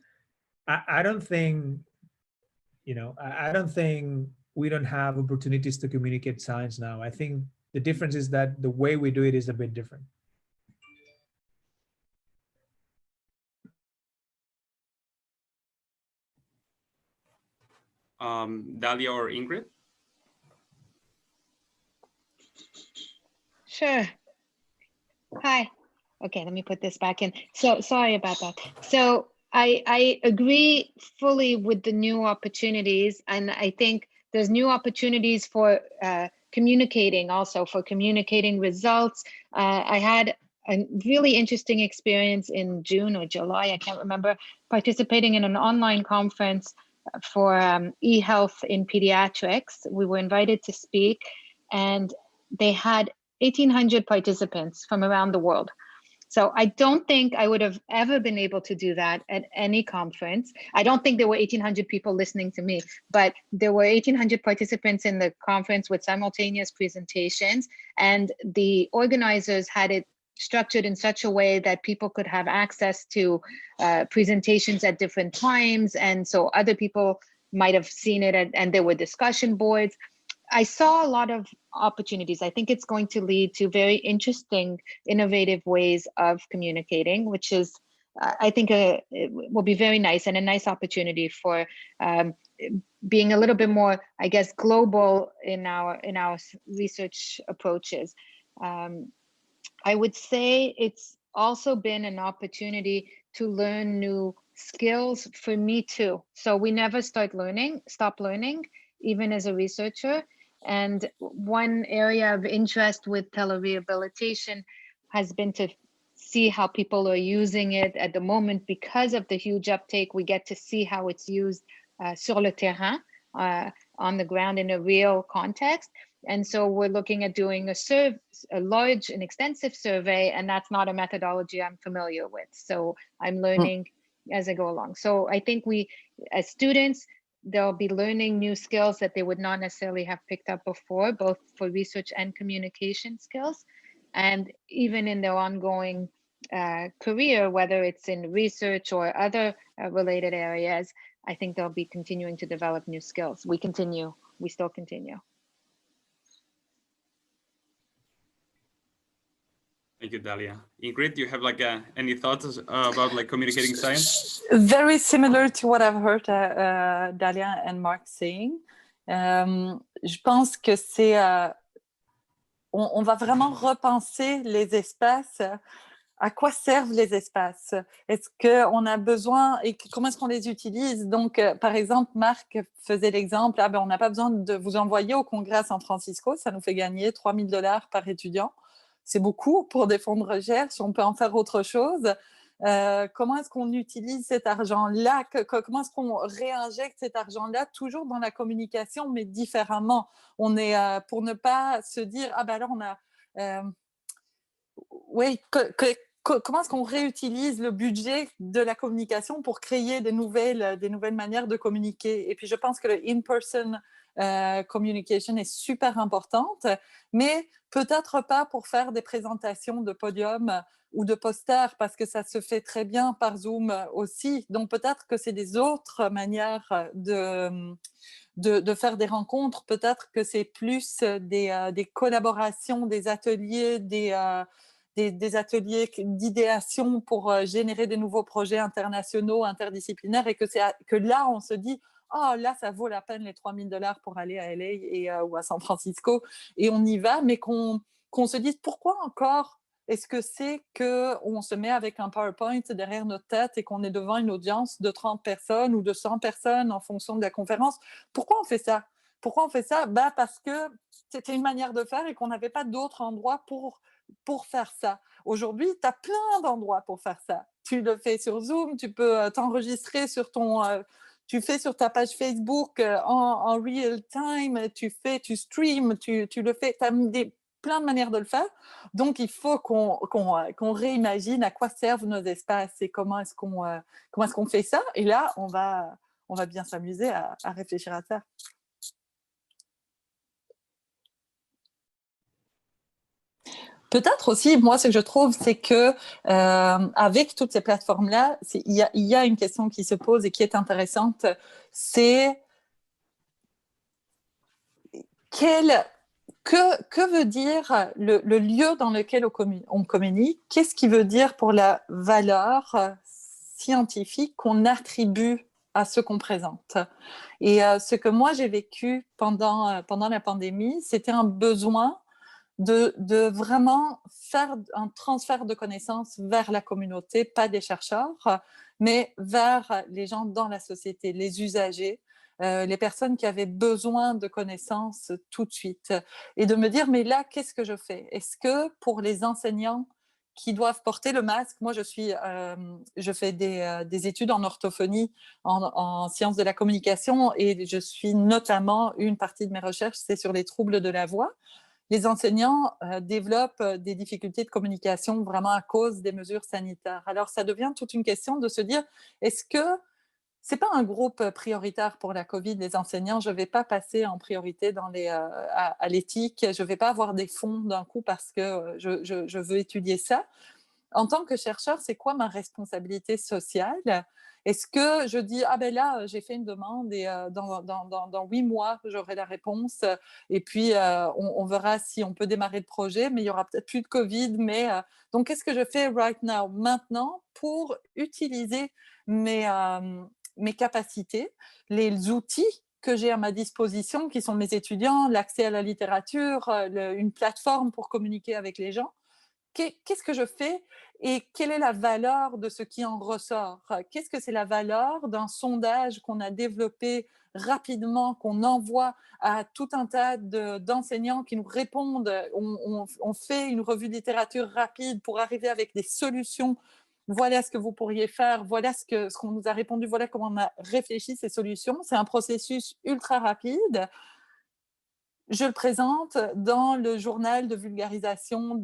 I don't think, I don't think we don't have opportunities to communicate science now. I think the difference is that the way we do it is a bit different. Dahlia or Ingrid? Sure. Hi. Okay, let me put this back in. So sorry about that. So I agree fully with the new opportunities, and I think there's new opportunities for communicating, also for communicating results. I had a really interesting experience in June or July, I can't remember, participating in an online conference for e-health in pediatrics. We were invited to speak, and they had 1,800 participants from around the world. So I don't think I would have ever been able to do that at any conference. I don't think there were 1,800 people listening to me, but there were 1,800 participants in the conference with simultaneous presentations, and the organizers had it structured in such a way that people could have access to presentations at different times. And so other people might have seen it, and there were discussion boards. I saw a lot of opportunities. I think it's going to lead to very interesting, innovative ways of communicating, which is, I think, it will be very nice and a nice opportunity for being a little bit more, I guess, global in our research approaches. I would say it's also been an opportunity to learn new skills for me too. So we never stop learning, even as a researcher. And one area of interest with telerehabilitation has been to see how people are using it at the moment. Because of the huge uptake, we get to see how it's used sur le terrain, on the ground in a real context. And so we're looking at doing a large and extensive survey, and that's not a methodology I'm familiar with. So I'm learning as I go along. So I think we, as students, they'll be learning new skills that they would not necessarily have picked up before, both for research and communication skills. And even in their ongoing career, whether it's in research or other related areas, I think they'll be continuing to develop new skills. We still continue. Thank you, Dahlia. Ingrid, do you have like any thoughts about like communicating science? Very similar to what I've heard Dahlia and Marc saying. Je pense que c'est, on va vraiment repenser les espaces. À quoi servent les espaces? Est-ce qu'on a besoin et comment est-ce qu'on les utilise? Donc, par exemple, Marc faisait l'exemple, on n'a pas besoin de vous envoyer au congrès à San Francisco, ça nous fait gagner $3 000 par étudiant. C'est beaucoup pour des fonds de recherche, on peut en faire autre chose. Comment est-ce qu'on utilise cet argent-là? Comment est-ce qu'on réinjecte cet argent-là toujours dans la communication, mais différemment? On est, pour ne pas se dire, alors on a... oui, comment est-ce qu'on réutilise le budget de la communication pour créer des nouvelles manières de communiquer? Et puis, je pense que le in-person communication est super importante, mais peut-être pas pour faire des présentations de podium ou de posters, parce que ça se fait très bien par Zoom aussi. Donc, peut-être que c'est des autres manières de faire des rencontres. Peut-être que c'est plus des collaborations, des ateliers, des ateliers d'idéation pour générer des nouveaux projets internationaux, interdisciplinaires, et que là, on se dit « Oh, là, ça vaut la peine les $3 000 pour aller à LA ou à San Francisco », et on y va, mais qu'on se dise « Pourquoi encore est-ce que c'est qu'on se met avec un PowerPoint derrière notre tête et qu'on est devant une audience de 30 personnes ou de 100 personnes en fonction de la conférence? Pourquoi on fait ça? Pourquoi on fait ça? Parce que c'était une manière de faire et qu'on n'avait pas d'autre endroit pour faire ça. Aujourd'hui, tu as plein d'endroits pour faire ça. Tu le fais sur Zoom, tu peux t'enregistrer sur tu fais sur ta page Facebook en real time, tu streams, tu le fais, tu as plein de manières de le faire. Donc, il faut qu'on réimagine à quoi servent nos espaces et comment est-ce qu'on fait ça. Et là, on va bien s'amuser à réfléchir à ça. Peut-être aussi, moi, ce que je trouve, c'est que avec toutes ces plateformes-là, il y a une question qui se pose et qui est intéressante, c'est que veut dire le lieu dans lequel on communique? Qu'est-ce qui veut dire pour la valeur scientifique qu'on attribue à ce qu'on présente? Et ce que moi, j'ai vécu pendant la pandémie, c'était un besoin de vraiment faire un transfert de connaissances vers la communauté, pas des chercheurs, mais vers les gens dans la société, les usagers, les personnes qui avaient besoin de connaissances tout de suite. Et de me dire, mais là, qu'est-ce que je fais? Est-ce que pour les enseignants qui doivent porter le masque, moi je fais des études en orthophonie, en sciences de la communication, et je suis notamment, une partie de mes recherches, c'est sur les troubles de la voix. Les enseignants développent des difficultés de communication vraiment à cause des mesures sanitaires. Alors, ça devient toute une question de se dire, est-ce que ce n'est pas un groupe prioritaire pour la COVID, les enseignants? Je ne vais pas passer en priorité à l'éthique, je ne vais pas avoir des fonds d'un coup parce que je veux étudier ça. En tant que chercheur, c'est quoi ma responsabilité sociale? Est-ce que je dis, là, j'ai fait une demande et dans 8 mois, j'aurai la réponse et puis on verra si on peut démarrer le projet, mais il n'y aura peut-être plus de Covid. Donc, qu'est-ce que je fais maintenant, pour utiliser mes capacités, les outils que j'ai à ma disposition, qui sont mes étudiants, l'accès à la littérature, une plateforme pour communiquer avec les gens? qu'est-ce que je fais et quelle est la valeur de ce qui en ressort? Qu'est-ce que c'est la valeur d'un sondage qu'on a développé rapidement, qu'on envoie à tout un tas d'enseignants qui nous répondent? On fait une revue de littérature rapide pour arriver avec des solutions. Voilà ce que vous pourriez faire, voilà ce qu'on nous a répondu, voilà comment on a réfléchi ces solutions. C'est un processus ultra rapide. Je le présente dans le journal de vulgarisation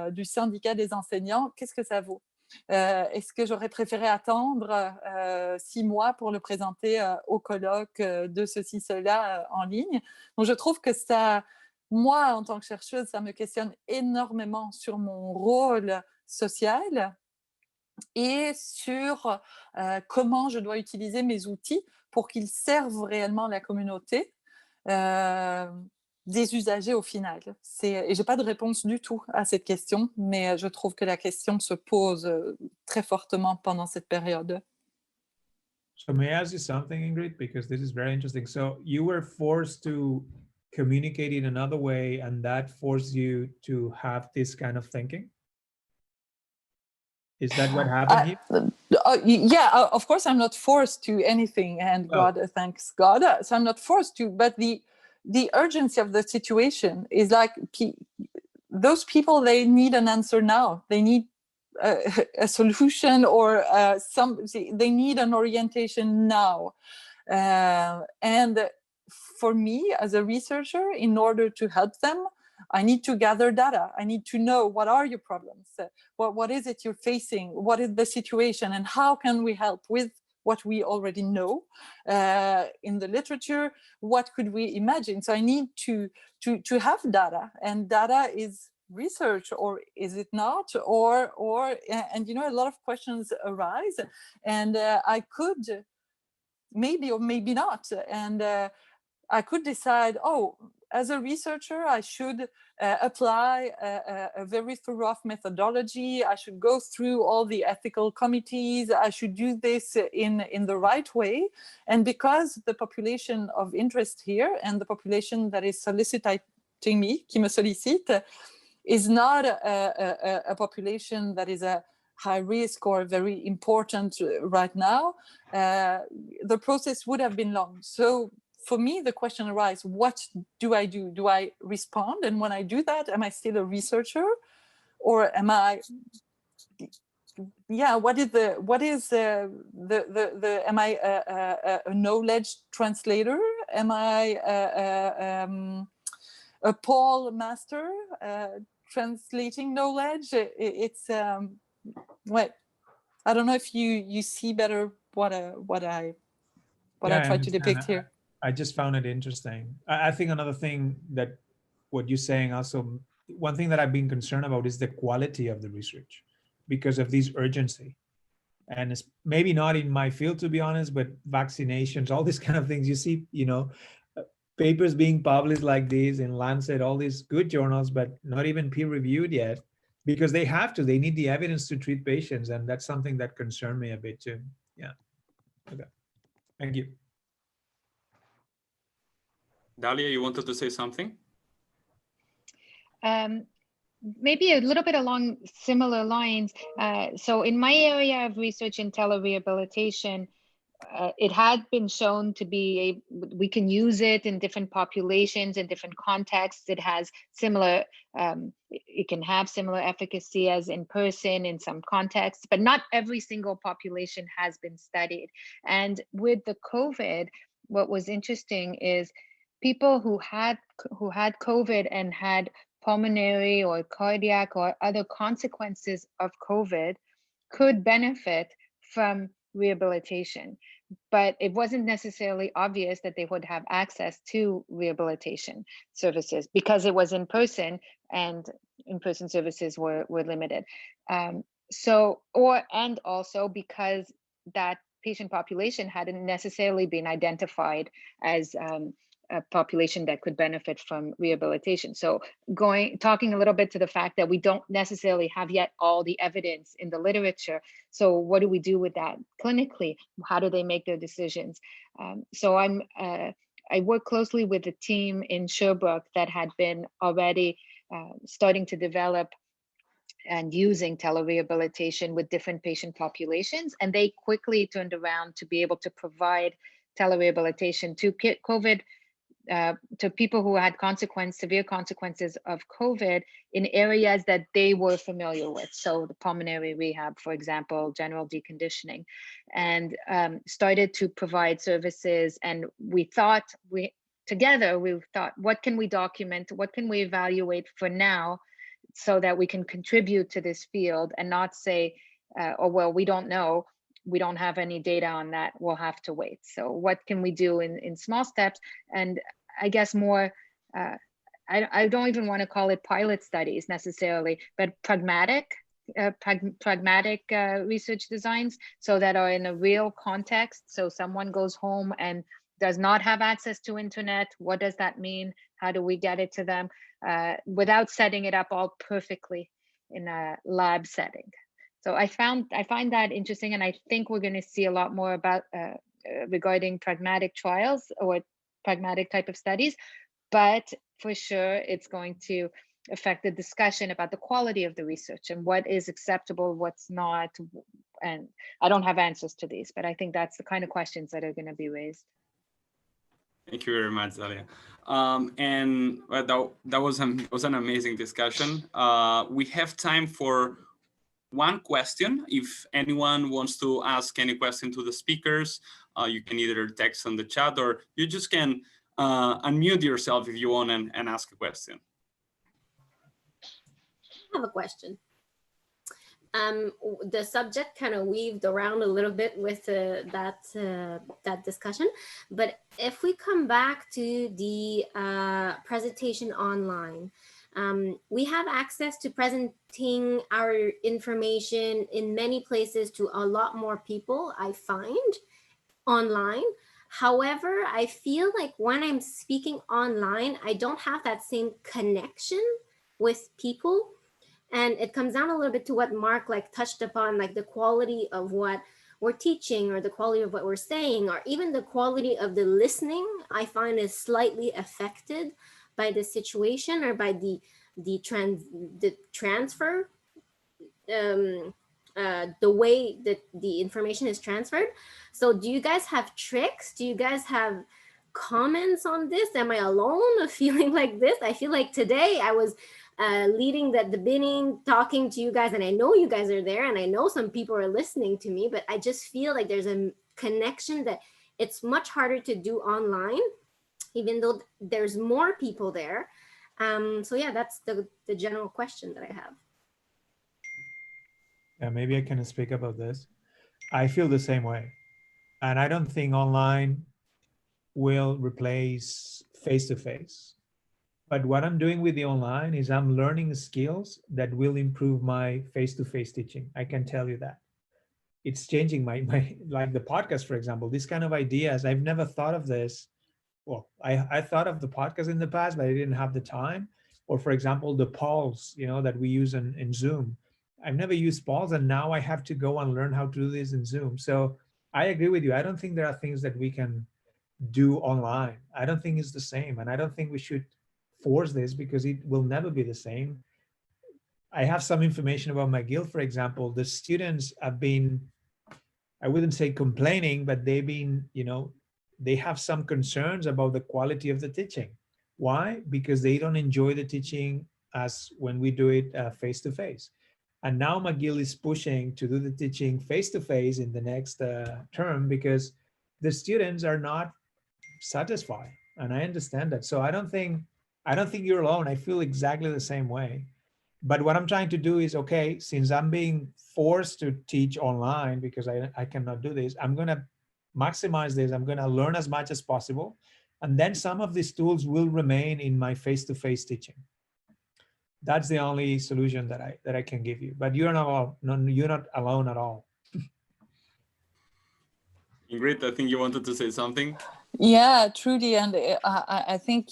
du syndicat des enseignants. Qu'est-ce que ça vaut? Est-ce que j'aurais préféré attendre 6 mois pour le présenter au colloque de ceci, cela en ligne? Donc, je trouve que ça, moi, en tant que chercheuse, ça me questionne énormément sur mon rôle social et sur comment je dois utiliser mes outils pour qu'ils servent réellement la communauté. Des usagers au final. Et je n'ai pas de réponse du tout à cette question, mais je trouve que la question se pose très fortement pendant cette période. So may I ask you something, Ingrid, because this is very interesting. So you were forced to communicate in another way, and that forced you to have this kind of thinking? Is that what happened here? Yeah, of course I'm not forced to anything, and God, thanks God. So I'm not forced to, but the urgency of the situation is like those people, they need an answer now. They need a solution or they need an orientation now. And for me as a researcher, in order to help them, I need to gather data. I need to know what are your problems, what is it you're facing, what is the situation, and how can we help with what we already know in the literature, what could we imagine? So I need to have data, and data is research, or is it not? And you know, a lot of questions arise, and I could maybe or maybe not, and I could decide, oh, as a researcher, I should apply a very thorough methodology. I should go through all the ethical committees. I should do this in the right way. And because the population of interest here and the population that is soliciting me, qui me sollicite, is not a population that is a high risk or very important right now, the process would have been long. So for me, the question arises, what do I do? Do I respond? And when I do that, am I still a researcher? Or am I, am I a knowledge translator? Am I a Paul master translating knowledge? It's, well, I don't know if you see better what I try to depict here. I just found it interesting. I think another thing that what you're saying also, one thing that I've been concerned about is the quality of the research because of this urgency. And it's maybe not in my field, to be honest, but vaccinations, all these kind of things. You see, you know, papers being published like this in Lancet, all these good journals, but not even peer reviewed yet, because they have to, they need the evidence to treat patients. And that's something that concerned me a bit too. Yeah. Okay. Thank you. Dahlia, you wanted to say something? Maybe a little bit along similar lines. So in my area of research in telerehabilitation, it had been shown to be, we can use it in different populations, in different contexts. It has similar, it can have similar efficacy as in person in some contexts, but not every single population has been studied. And with the COVID, what was interesting is people who had COVID and had pulmonary or cardiac or other consequences of COVID could benefit from rehabilitation, but it wasn't necessarily obvious that they would have access to rehabilitation services because it was in person and in-person services were limited. And also because that patient population hadn't necessarily been identified as a population that could benefit from rehabilitation. So talking a little bit to the fact that we don't necessarily have yet all the evidence in the literature. So what do we do with that clinically? How do they make their decisions? So I work closely with a team in Sherbrooke that had been already starting to develop and using telerehabilitation with different patient populations. And they quickly turned around to be able to provide telerehabilitation to COVID, to people who had severe consequences of COVID in areas that they were familiar with. So the pulmonary rehab, for example, general deconditioning, and started to provide services. And we thought, what can we document? What can we evaluate for now so that we can contribute to this field and not say, oh, well, we don't know. We don't have any data on that. We'll have to wait. So what can we do in small steps? And I guess more, I don't even want to call it pilot studies necessarily, but pragmatic research designs, so that are in a real context. So someone goes home and does not have access to internet. What does that mean? How do we get it to them without setting it up all perfectly in a lab setting? So I find that interesting, and I think we're going to see a lot more about regarding pragmatic trials or pragmatic type of studies, but for sure it's going to affect the discussion about the quality of the research and what is acceptable, what's not. And I don't have answers to these, but I think that's the kind of questions that are going to be raised. Thank you very much, Dahlia. And that was an amazing discussion. We have time for one question. If anyone wants to ask any question to the speakers, you can either text on the chat, or you just can unmute yourself if you want and ask a question. I have a question. The subject kind of weaved around a little bit with that discussion, but if we come back to the presentation online, we have access to presenting our information in many places to a lot more people, I find, online. However, I feel like when I'm speaking online, I don't have that same connection with people. And it comes down a little bit to what Marc touched upon, like the quality of what we're teaching, or the quality of what we're saying, or even the quality of the listening, I find is slightly affected by the situation, or by the transfer, the way that the information is transferred. So do you guys have tricks? Do you guys have comments on this? Am I alone feeling like this? I feel like today I was leading the beginning, talking to you guys, and I know you guys are there, and I know some people are listening to me, but I just feel like there's a connection that it's much harder to do online, even though there's more people there. So yeah, that's the general question that I have. Yeah, maybe I can speak about this. I feel the same way. And I don't think online will replace face-to-face. But what I'm doing with the online is I'm learning skills that will improve my face-to-face teaching. I can tell you that. It's changing my like the podcast, for example, these kind of ideas. I've never thought of this. Well, I thought of the podcast in the past, but I didn't have the time. Or for example, the polls, that we use in Zoom. I've never used polls, and now I have to go and learn how to do this in Zoom. So I agree with you. I don't think there are things that we can do online. I don't think it's the same. And I don't think we should force this, because it will never be the same. I have some information about McGill, for example. The students have been, I wouldn't say complaining, but they've been, they have some concerns about the quality of the teaching. Why? Because they don't enjoy the teaching as when we do it face-to-face. And now McGill is pushing to do the teaching face-to-face in the next term, because the students are not satisfied. And I understand that. So I don't think you're alone. I feel exactly the same way. But what I'm trying to do is, okay, since I'm being forced to teach online because I cannot do this, I'm going to maximize this. I'm going to learn as much as possible. And then some of these tools will remain in my face-to-face teaching. That's the only solution that I can give you. But you're not alone at all. Ingrid, I think you wanted to say something. Yeah, truly. And I think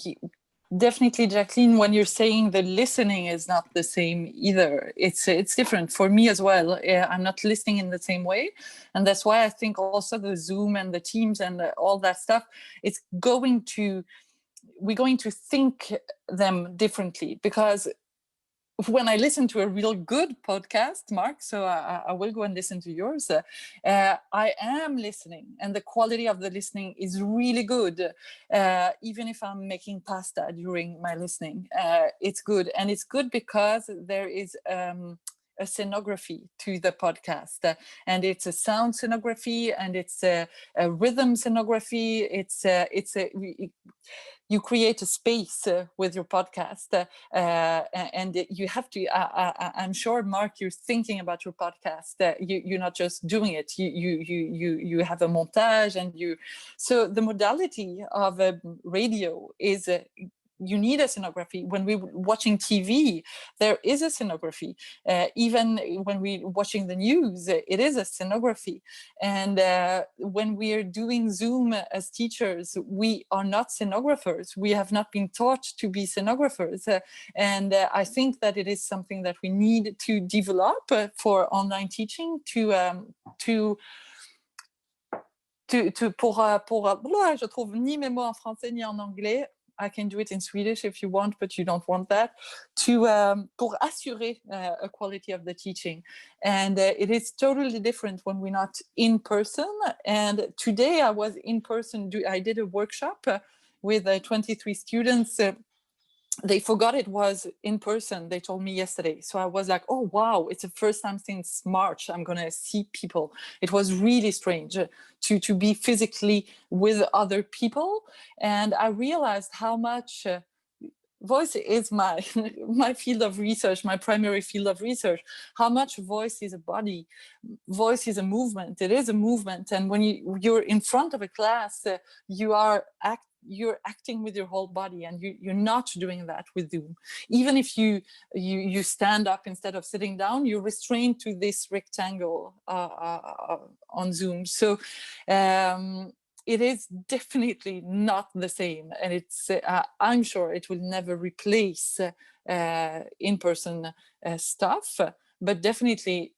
definitely, Jacqueline, when you're saying the listening is not the same either, it's different for me as well. I'm not listening in the same way. And that's why I think also the Zoom and the Teams and all that stuff, we're going to think them differently, because when I listen to a real good podcast, Mark, so I will go and listen to yours, I am listening, and the quality of the listening is really good. Even if I'm making pasta during my listening, it's good. And it's good because there is a scenography to the podcast, and it's a sound scenography, and it's a rhythm scenography. You create a space with your podcast, and you have to. I'm sure, Mark, you're thinking about your podcast. You're not just doing it. You have a montage, and so the modality of radio is. You need a scenography. When we're watching TV, there is a scenography. Even when we're watching the news, it is a scenography. And when we are doing Zoom as teachers, we are not scenographers. We have not been taught to be scenographers. And I think that it is something that we need to develop for online teaching je trouve ni mes mots en français ni en anglais. I can do it in Swedish if you want, but you don't want that, pour assurer a quality of the teaching. And it is totally different when we're not in person. And today I was in person. I did a workshop with 23 students. They forgot it was in person. They told me yesterday. So I was like, oh, wow, it's the first time since March I'm going to see people. It was really strange to be physically with other people. And I realized how much voice is my field of research, my primary field of research. How much voice is a body, voice is a movement. It is a movement. And when you're in front of a class, you're acting with your whole body, and you're not doing that with Zoom. Even if you stand up instead of sitting down, you're restrained to this rectangle on Zoom. So it is definitely not the same, and it's I'm sure it will never replace in-person stuff, but definitely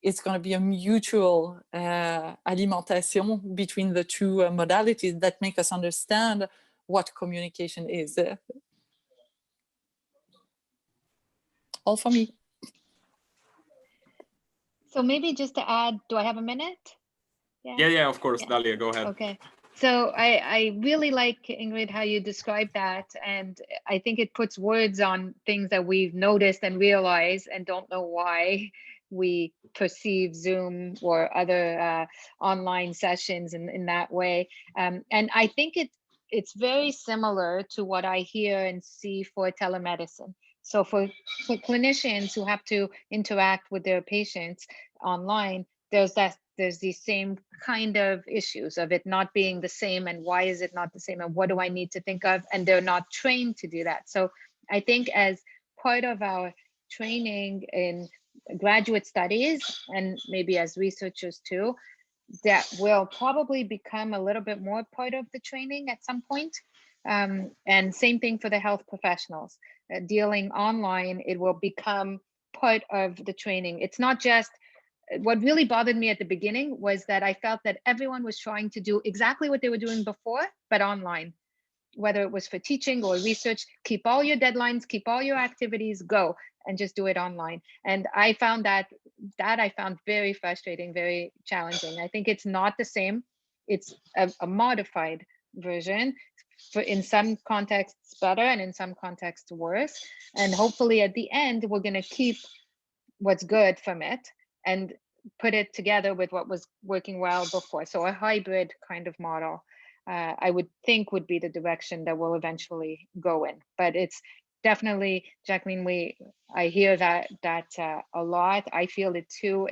it's going to be a mutual alimentation between the two modalities that make us understand what communication is. All for me. So maybe just to add, do I have a minute? Yeah, of course. Yeah. Dahlia, go ahead. Okay. So I really like, Ingrid, how you describe that. And I think it puts words on things that we've noticed and realized and don't know why we perceive Zoom or other online sessions in that way. And I think it's very similar to what I hear and see for telemedicine. So for clinicians who have to interact with their patients online, there's these same kind of issues of it not being the same, and why is it not the same, and what do I need to think of, and they're not trained to do that. So I think as part of our training in graduate studies, and maybe as researchers too, that will probably become a little bit more part of the training at some point. And same thing for the health professionals. Dealing online, it will become part of the training. It's not just, what really bothered me at the beginning was that I felt that everyone was trying to do exactly what they were doing before, but online. Whether it was for teaching or research, keep all your deadlines, keep all your activities, go and just do it online. And I found that I found very frustrating, very challenging. I think it's not the same. It's a modified version. In some contexts better, and in some contexts worse. And hopefully at the end, we're going to keep what's good from it and put it together with what was working well before. So a hybrid kind of model, I would think, would be the direction that we'll eventually go in. But it's definitely, Jacqueline, I hear that a lot. I feel it too.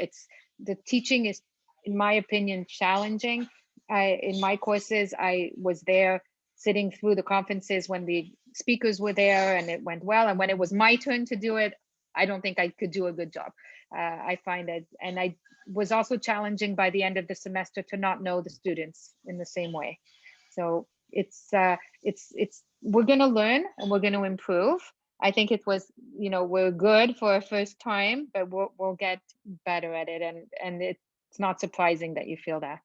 The teaching is, in my opinion, challenging. In my courses, I was there sitting through the conferences when the speakers were there and it went well. And when it was my turn to do it, I don't think I could do a good job. I find it, and I was also challenging by the end of the semester to not know the students in the same way. So it's we're going to learn and we're going to improve. I think it was, we're good for a first time, but we'll get better at it. And it's not surprising that you feel that.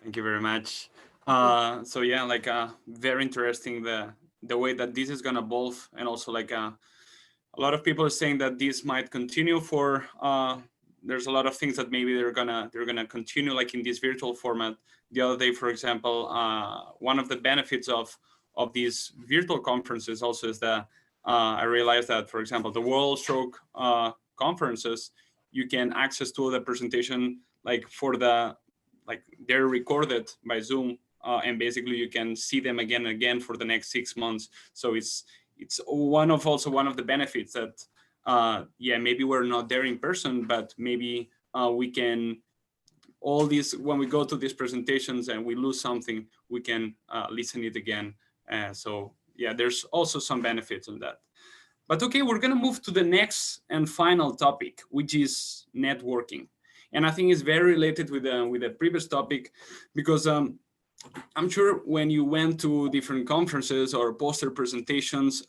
Thank you very much. So yeah, very interesting, the way that this is going to evolve, and also like a lot of people are saying that this might continue for there's a lot of things that maybe they're gonna continue like in this virtual format. The other day, for example, one of the benefits of these virtual conferences also is that I realized that, for example, the World Stroke conferences, you can access to the presentation like they're recorded by Zoom, and basically you can see them again and again for the next 6 months. So it's one of the benefits that yeah, maybe we're not there in person, but maybe we can, all these, when we go to these presentations and we lose something, we can listen it again. So yeah, there's also some benefits on that. But okay, we're gonna move to the next and final topic, which is networking. And I think it's very related with the previous topic, because I'm sure when you went to different conferences or poster presentations,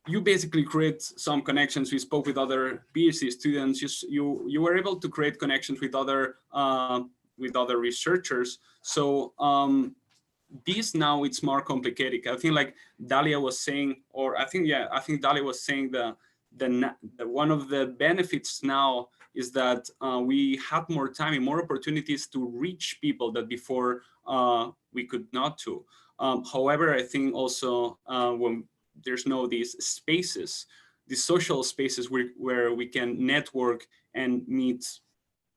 you basically create some connections. We spoke with other PhD students. You were able to create connections with other researchers. So this now it's more complicated. I think like Dahlia was saying, or I think Dahlia was saying the one of the benefits now is that we had more time and more opportunities to reach people that before we could not to. However, I think also when there's these spaces, these social spaces where we can network and meet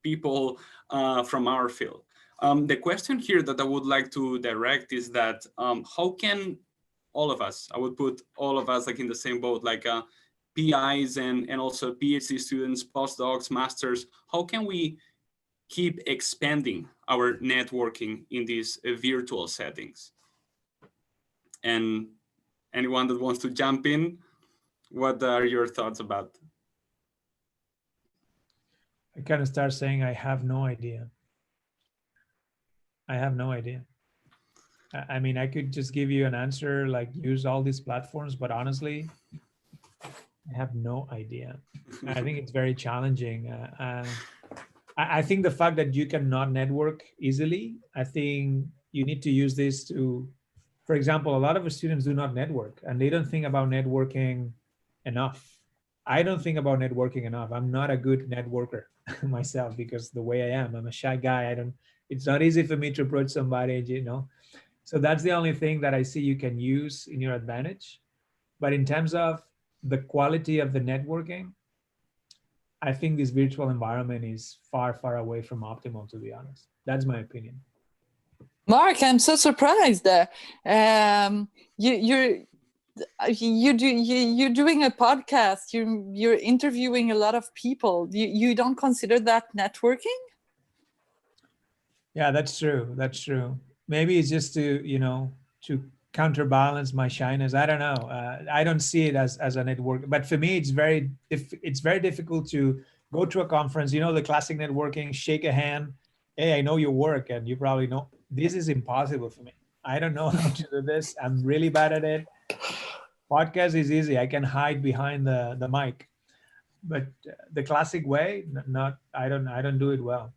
people from our field. The question here that I would like to direct is that how can all of us, I would put all of us like in the same boat, like PIs and also PhD students, postdocs, masters, how can we keep expanding our networking in these virtual settings? And anyone that wants to jump in, what are your thoughts about? I kind of start saying I have no idea. I have no idea. I mean, I could just give you an answer like use all these platforms, but honestly, I have no idea. I think it's very challenging. I think the fact that you cannot network easily, I think you need to use this to, for example, a lot of students do not network and they don't think about networking enough. I don't think about networking enough. I'm not a good networker myself because the way I am, I'm a shy guy. It's not easy for me to approach somebody, you know. So that's the only thing that I see you can use in your advantage. But in terms of the quality of the networking, I think this virtual environment is far, far away from optimal, to be honest. That's my opinion. Marc, I'm so surprised. You're doing a podcast. You're interviewing a lot of people. You don't consider that networking? Yeah, that's true. That's true. Maybe it's just to counterbalance my shyness. I don't know. I don't see it as a network. But for me, it's very difficult to go to a conference. You know, the classic networking, shake a hand. Hey, I know your work, and you probably know. This is impossible for me. I don't know how to do this. I'm really bad at it. Podcast is easy. I can hide behind the mic, but the classic way, I don't do it well.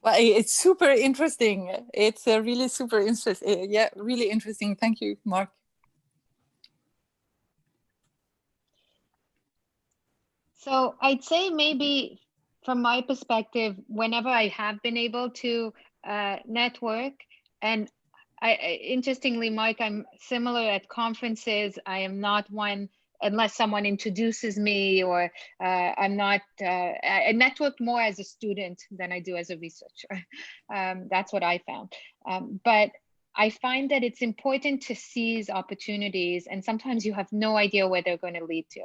Well, it's super interesting. It's really super interesting. Yeah, really interesting. Thank you, Marc. So I'd say maybe from my perspective, whenever I have been able to network, and interestingly, Marc, I'm similar at conferences. I am not one, unless someone introduces me, or I'm not, I network more as a student than I do as a researcher. That's what I found. But I find that it's important to seize opportunities, and sometimes you have no idea where they're going to lead to.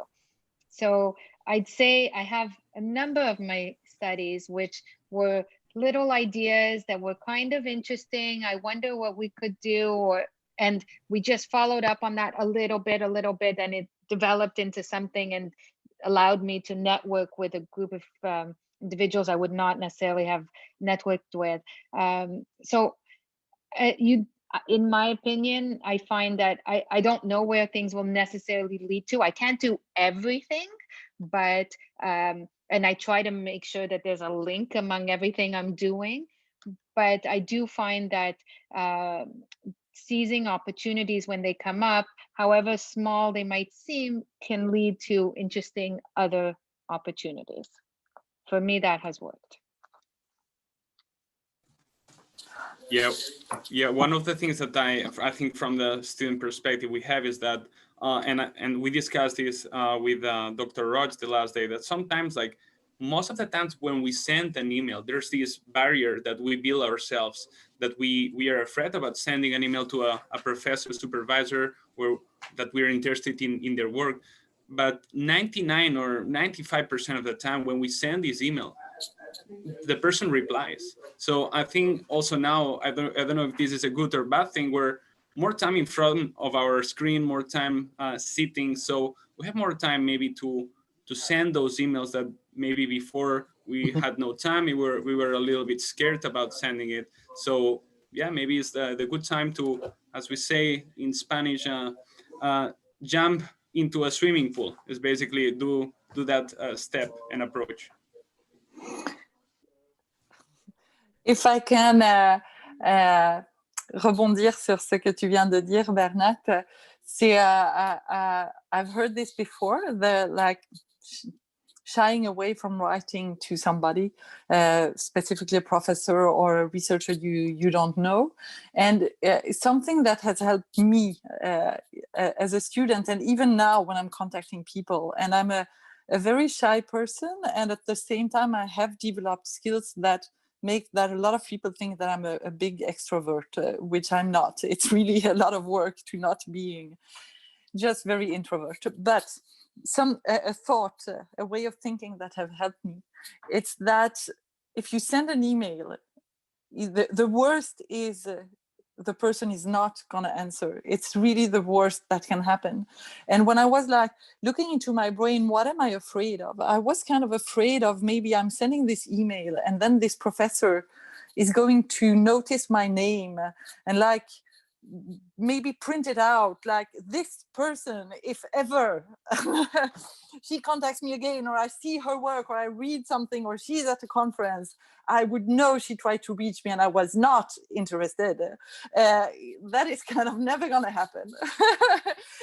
So I'd say I have a number of my studies which were little ideas that were kind of interesting. I wonder what we could do, and we just followed up on that a little bit, and it developed into something and allowed me to network with a group of individuals I would not necessarily have networked with. In my opinion, I find that I don't know where things will necessarily lead to. I can't do everything, but and I try to make sure that there's a link among everything I'm doing. But I do find that seizing opportunities when they come up, however small they might seem, can lead to interesting other opportunities. For me, that has worked. Yeah. One of the things that I think from the student perspective we have is that, and we discussed this with Dr. Roig the last day, that sometimes, like most of the times when we send an email, there's this barrier that we build ourselves, that we are afraid about sending an email to a professor, supervisor, or that we're interested in their work. But 99 or 95% of the time when we send this email, the person replies. So I think also now, I don't know if this is a good or bad thing, we're more time in front of our screen, more time sitting. So we have more time maybe to send those emails that maybe before we had no time, we were a little bit scared about sending it. So yeah, maybe it's the good time to, as we say in Spanish, jump into a swimming pool, is basically do that step and approach. If I can rebondir sur ce que tu viens de dire, Bernat, c'est I've heard this before, the like shying away from writing to somebody, specifically a professor or a researcher you don't know, and something that has helped me as a student, and even now when I'm contacting people, and I'm a very shy person, and at the same time I have developed skills that make that a lot of people think that I'm a big extrovert, which I'm not. It's really a lot of work to not being just very introvert. But a thought, a way of thinking that have helped me, it's that if you send an email, the worst is the person is not going to answer. It's really the worst that can happen. And when I was like looking into my brain, what am I afraid of? I was kind of afraid of maybe I'm sending this email and then this professor is going to notice my name and like maybe print it out, like this person, if ever she contacts me again, or I see her work, or I read something, or she's at a conference, I would know she tried to reach me and I was not interested. That is kind of never going to happen.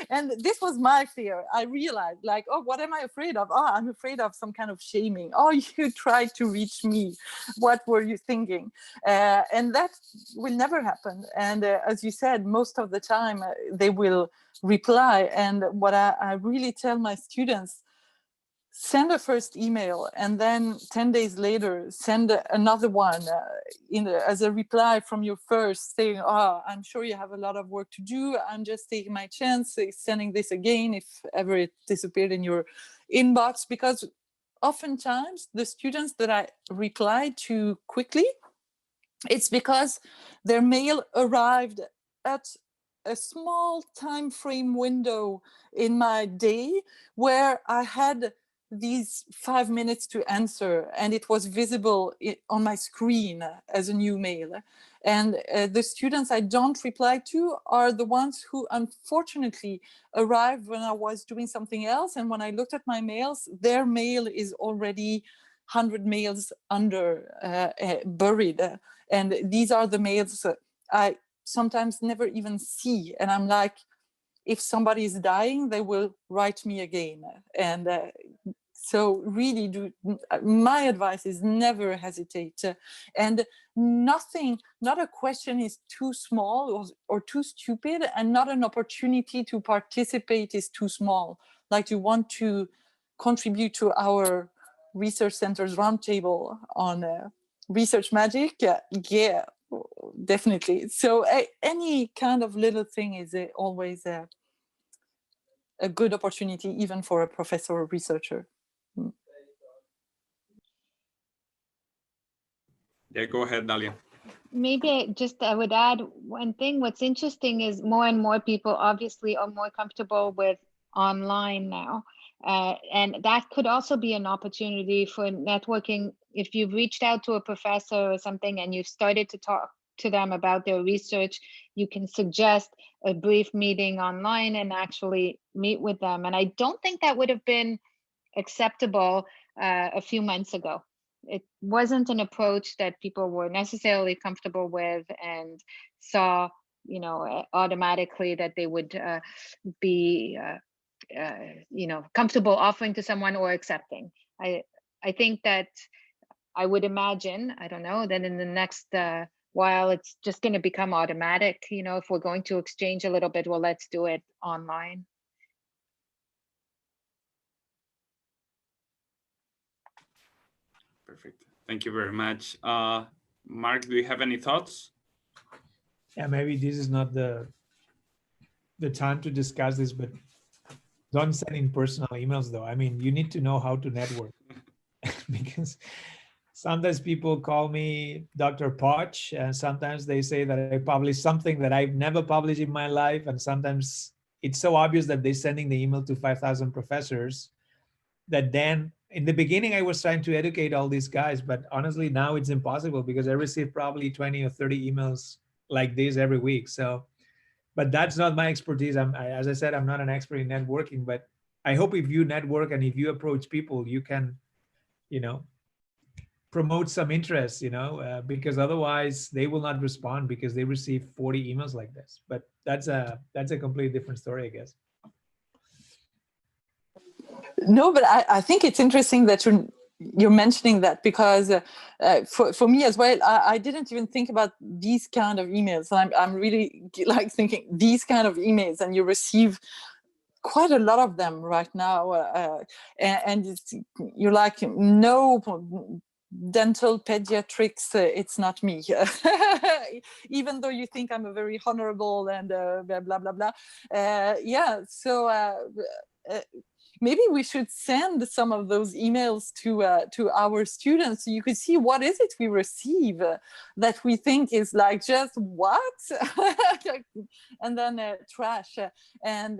And this was my fear. I realized like, oh, what am I afraid of? Oh, I'm afraid of some kind of shaming. Oh, you tried to reach me. What were you thinking? And that will never happen. And as you said, most of the time they will reply. And what I really tell my students, send a first email and then 10 days later send another one as a reply from your first, saying, oh, I'm sure you have a lot of work to do, I'm just taking my chance sending this again if ever it disappeared in your inbox. Because oftentimes the students that I reply to quickly, it's because their mail arrived at a small time frame window in my day where I had these 5 minutes to answer, and it was visible on my screen as a new mail. And the students I don't reply to are the ones who unfortunately arrived when I was doing something else, and when I looked at my mails, their mail is already 100 mails under buried. And these are the mails I sometimes never even see, and I'm like, if somebody is dying, they will write me again. And so really my advice is never hesitate. And not a question is too small or too stupid, and not an opportunity to participate is too small. Like, you want to contribute to our research center's roundtable on research magic? Yeah, definitely. So any kind of little thing is always a good opportunity, even for a professor or researcher. Yeah, go ahead, Dahlia. Maybe I would add one thing. What's interesting is more and more people obviously are more comfortable with online now. And that could also be an opportunity for networking. If you've reached out to a professor or something and you've started to talk to them about their research, you can suggest a brief meeting online and actually meet with them. And I don't think that would have been acceptable a few months ago. It wasn't an approach that people were necessarily comfortable with and saw you know, automatically that they would be, you know, comfortable offering to someone or accepting. I think that I would imagine, I don't know, that in the next while it's just going to become automatic. You know, if we're going to exchange a little bit, well, let's do it online. Perfect. Thank you very much. Mark, do you have any thoughts? Yeah, maybe this is not the time to discuss this, but don't send in personal emails though. I mean, you need to know how to network because sometimes people call me Dr. Poch, and sometimes they say that I publish something that I've never published in my life. And sometimes it's so obvious that they're sending the email to 5,000 professors that then in the beginning, I was trying to educate all these guys, but honestly, now it's impossible because I receive probably 20 or 30 emails like this every week. So, but that's not my expertise. As I said, I'm not an expert in networking, but I hope if you network and if you approach people, you can, you know, promote some interest, you know, because otherwise they will not respond because they receive 40 emails like this. But that's a completely different story, I guess. No, but I think it's interesting that you're mentioning that because for me as well, I didn't even think about these kind of emails. I'm really like thinking these kind of emails, and you receive quite a lot of them right now, and you're like, no, dental pediatrics, it's not me. Even though you think I'm a very honorable and blah blah blah. Yeah, so. Maybe we should send some of those emails to our students so you could see what is it we receive that we think is like just what, and then trash, and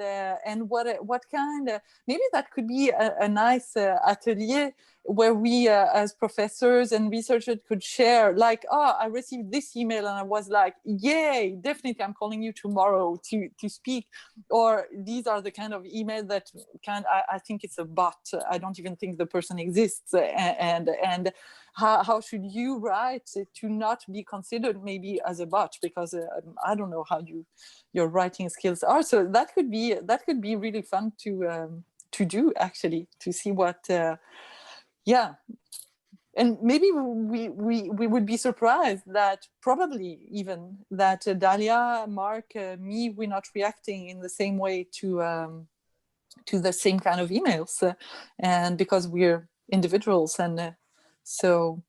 what kind. Maybe that could be a nice atelier where we as professors and researchers could share like, oh, I received this email and I was like, yay, definitely I'm calling you tomorrow to speak. Or these are the kind of email that I think it's a bot. I don't even think the person exists. And how should you write to not be considered maybe as a bot, because I don't know how your writing skills are. So that could be really fun to do, actually, to see what yeah. And maybe we would be surprised that probably even that Dahlia, Mark, me, we're not reacting in the same way to the same kind of emails, and because we're individuals, and so.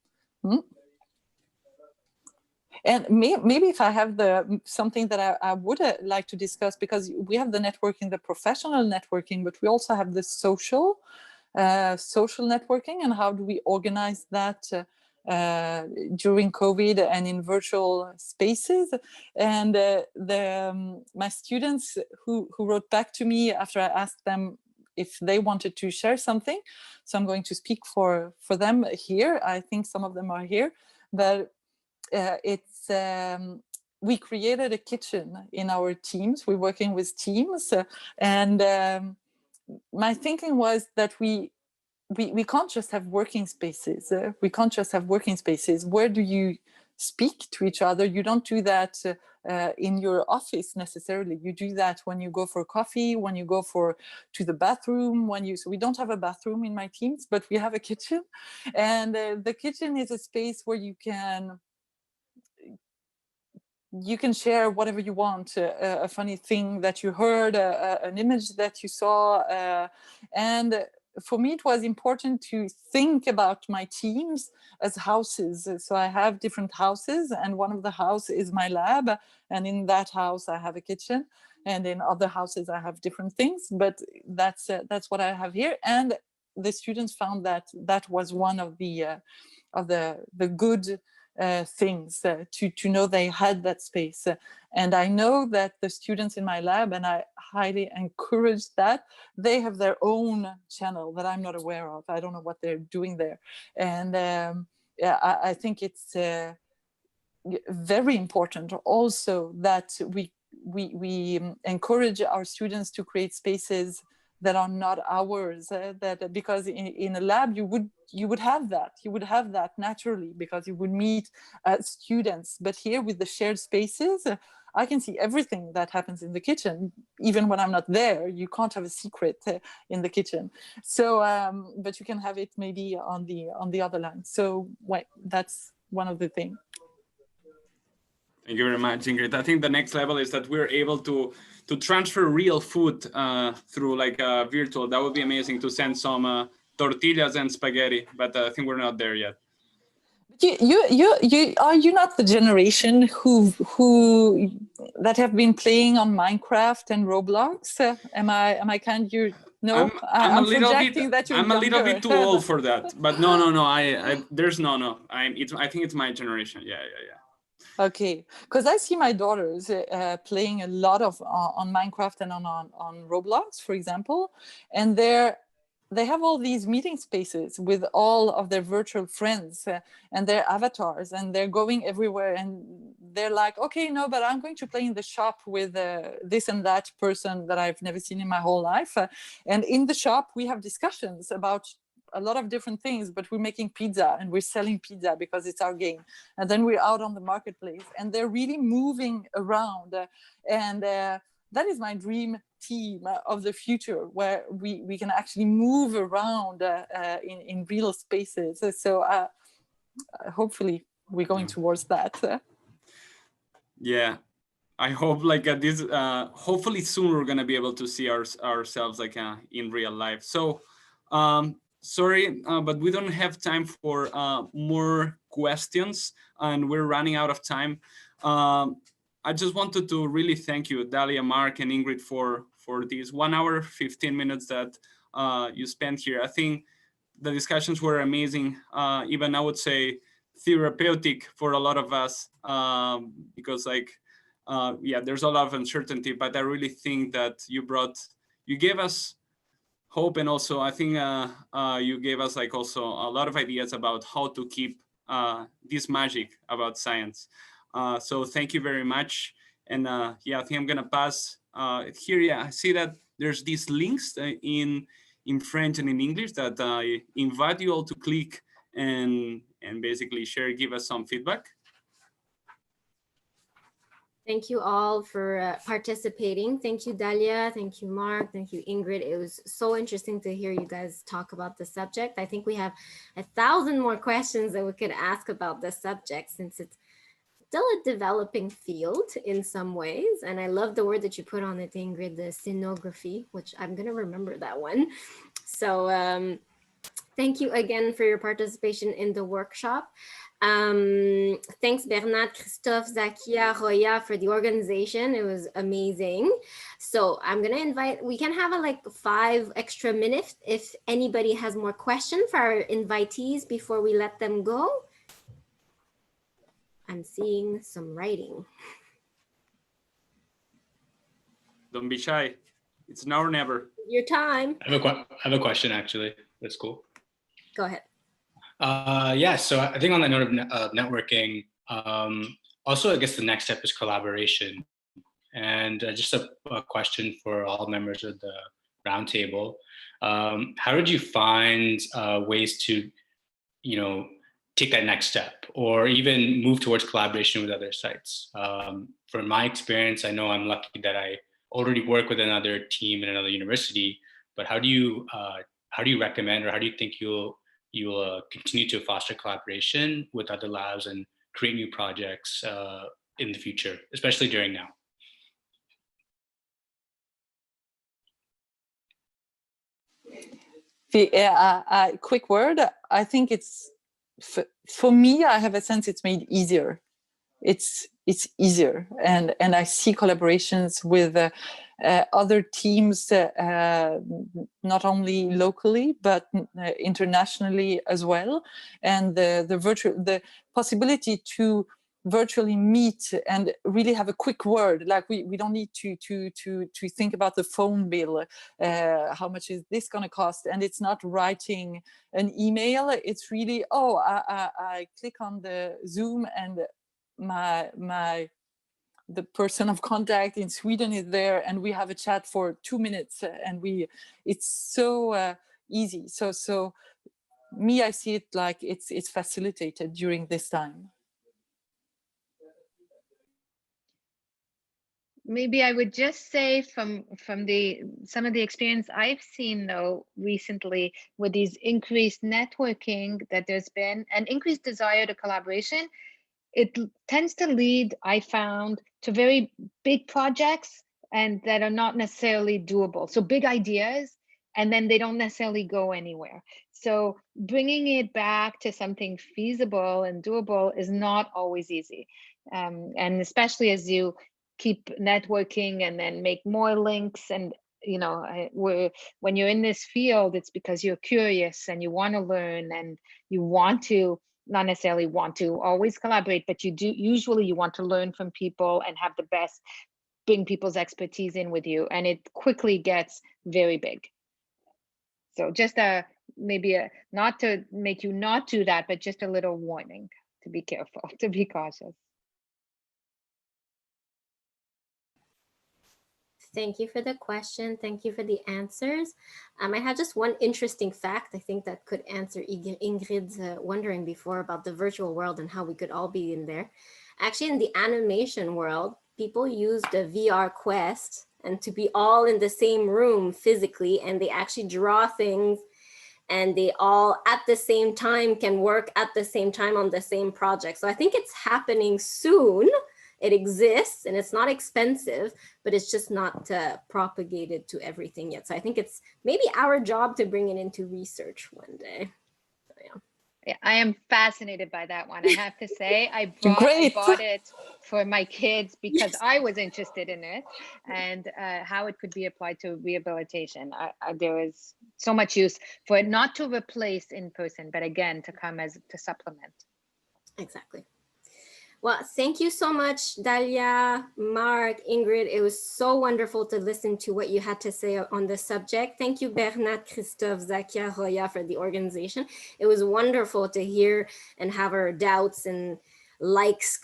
And maybe if I have something that I would like to discuss, because we have the networking, the professional networking, but we also have the social networking, and how do we organize that during COVID and in virtual spaces. And my students who wrote back to me after I asked them if they wanted to share something, so I'm going to speak for them here. I think some of them are here, but it's we created a kitchen in our teams. We're working with teams, and my thinking was that we can't just have working spaces. We can't just have working spaces. Where do you speak to each other? You don't do that in your office necessarily. You do that when you go for coffee, when you go to the bathroom, so we don't have a bathroom in my teams, but we have a kitchen. And the kitchen is a space where you can share whatever you want, a funny thing that you heard, an image that you saw. And for me, it was important to think about my teams as houses. So I have different houses, and one of the houses is my lab. And in that house, I have a kitchen. And in other houses, I have different things. But that's what I have here. And the students found that was one of the good things to know they had that space. And I know that the students in my lab, and I highly encourage that, they have their own channel that I'm not aware of. I don't know what they're doing there. And I think it's very important also that we encourage our students to create spaces that are not ours, because in a lab you would have that naturally, because you would meet students. But here with the shared spaces, I can see everything that happens in the kitchen, even when I'm not there. You can't have a secret in the kitchen. So, but you can have it maybe on the other line. So that's one of the things. Thank you very much, Ingrid. I think the next level is that we're able to transfer real food through like virtual. That would be amazing to send some tortillas and spaghetti, but I think we're not there yet. You are you not the generation who that have been playing on Minecraft and Roblox? Am I kind you know? I'm a little bit too old but... for that. But no. I there's no. I think it's my generation. Yeah. Okay, because I see my daughters playing a lot of on Minecraft and on Roblox, for example, and they have all these meeting spaces with all of their virtual friends and their avatars, and they're going everywhere, and they're like, okay, no, but I'm going to play in the shop with this and that person that I've never seen in my whole life, and in the shop we have discussions about a lot of different things, but we're making pizza and we're selling pizza because it's our game. And then we're out on the marketplace, and they're really moving around. And that is my dream team of the future, where we can actually move around in real spaces. So hopefully we're going towards that. Yeah, I hope like this, hopefully soon we're gonna be able to see ourselves like in real life. So, sorry, but we don't have time for more questions, and we're running out of time. I just wanted to really thank you, Dahlia, Marc, and Ingrid for these 1 hour, 15 minutes that you spent here. I think the discussions were amazing, even I would say therapeutic for a lot of us, because like, yeah, there's a lot of uncertainty, but I really think that you gave us hope, and also I think you gave us like also a lot of ideas about how to keep this magic about science. So thank you very much. And yeah, I think I'm gonna pass here. Yeah, I see that there's these links in French and in English that I invite you all to click and basically share, give us some feedback. Thank you all for participating. Thank you, Dahlia. Thank you, Marc. Thank you, Ingrid. It was so interesting to hear you guys talk about the subject. I think we have 1,000 more questions that we could ask about this subject, since it's still a developing field in some ways. And I love the word that you put on it, Ingrid, the scenography, which I'm going to remember that one. So thank you again for your participation in the workshop. Thanks Bernard, Christophe, Zakia, Roya for the organization. It was amazing. So I'm gonna invite, we can have like 5 extra minutes if anybody has more questions for our invitees before we let them go. I'm seeing some writing. Don't be shy. It's now or never. Your time. I have a question actually. That's cool. Go ahead. Yeah, so I think on the note of networking, also I guess the next step is collaboration. And just a question for all members of the roundtable. How did you find ways to, take that next step or even move towards collaboration with other sites? From my experience, I know I'm lucky that I already work with another team in another university, but how do you recommend, or how do you think you'll continue to foster collaboration with other labs and create new projects in the future, especially during now? A quick word. I think it's, for me, I have a sense it's made easier. It's easier, and I see collaborations with other teams, not only locally but internationally as well, and the possibility to virtually meet and really have a quick word, like we don't need to think about the phone bill, how much is this going to cost, and it's not writing an email, it's really, oh, I click on the Zoom and the person of contact in Sweden is there, and we have a chat for 2 minutes, and it's so easy. So me, I see it like it's facilitated during this time. Maybe I would just say from some of the experience I've seen though recently with these increased networking that there's been an increased desire to collaboration, it tends to lead, I found, to very big projects and that are not necessarily doable. So big ideas, and then they don't necessarily go anywhere. So bringing it back to something feasible and doable is not always easy. And especially as you keep networking and then make more links, and you know, when you're in this field, it's because you're curious and you want to learn and you want to, not necessarily want to always collaborate, but you do, usually you want to learn from people and have the best, bring people's expertise in with you, and it quickly gets very big. So just maybe not to make you not do that, but just a little warning to be careful, to be cautious. Thank you for the question. Thank you for the answers. I have just one interesting fact, I think that could answer Ingrid's wondering before about the virtual world and how we could all be in there. Actually, in the animation world, people use the VR Quest and to be all in the same room physically, and they actually draw things and they all at the same time can work at the same time on the same project. So I think it's happening soon. It exists and it's not expensive, but it's just not propagated to everything yet. So I think it's maybe our job to bring it into research one day. So, yeah. Yeah, I am fascinated by that one. I have to say, I bought it for my kids because I was interested in it and how it could be applied to rehabilitation. There is so much use for it, not to replace in person, but again, to come as to supplement. Exactly. Well, thank you so much, Dahlia, Marc, Ingrid. It was so wonderful to listen to what you had to say on this subject. Thank you, Bernat, Christophe, Zakia, Roya, for the organization. It was wonderful to hear and have our doubts and likes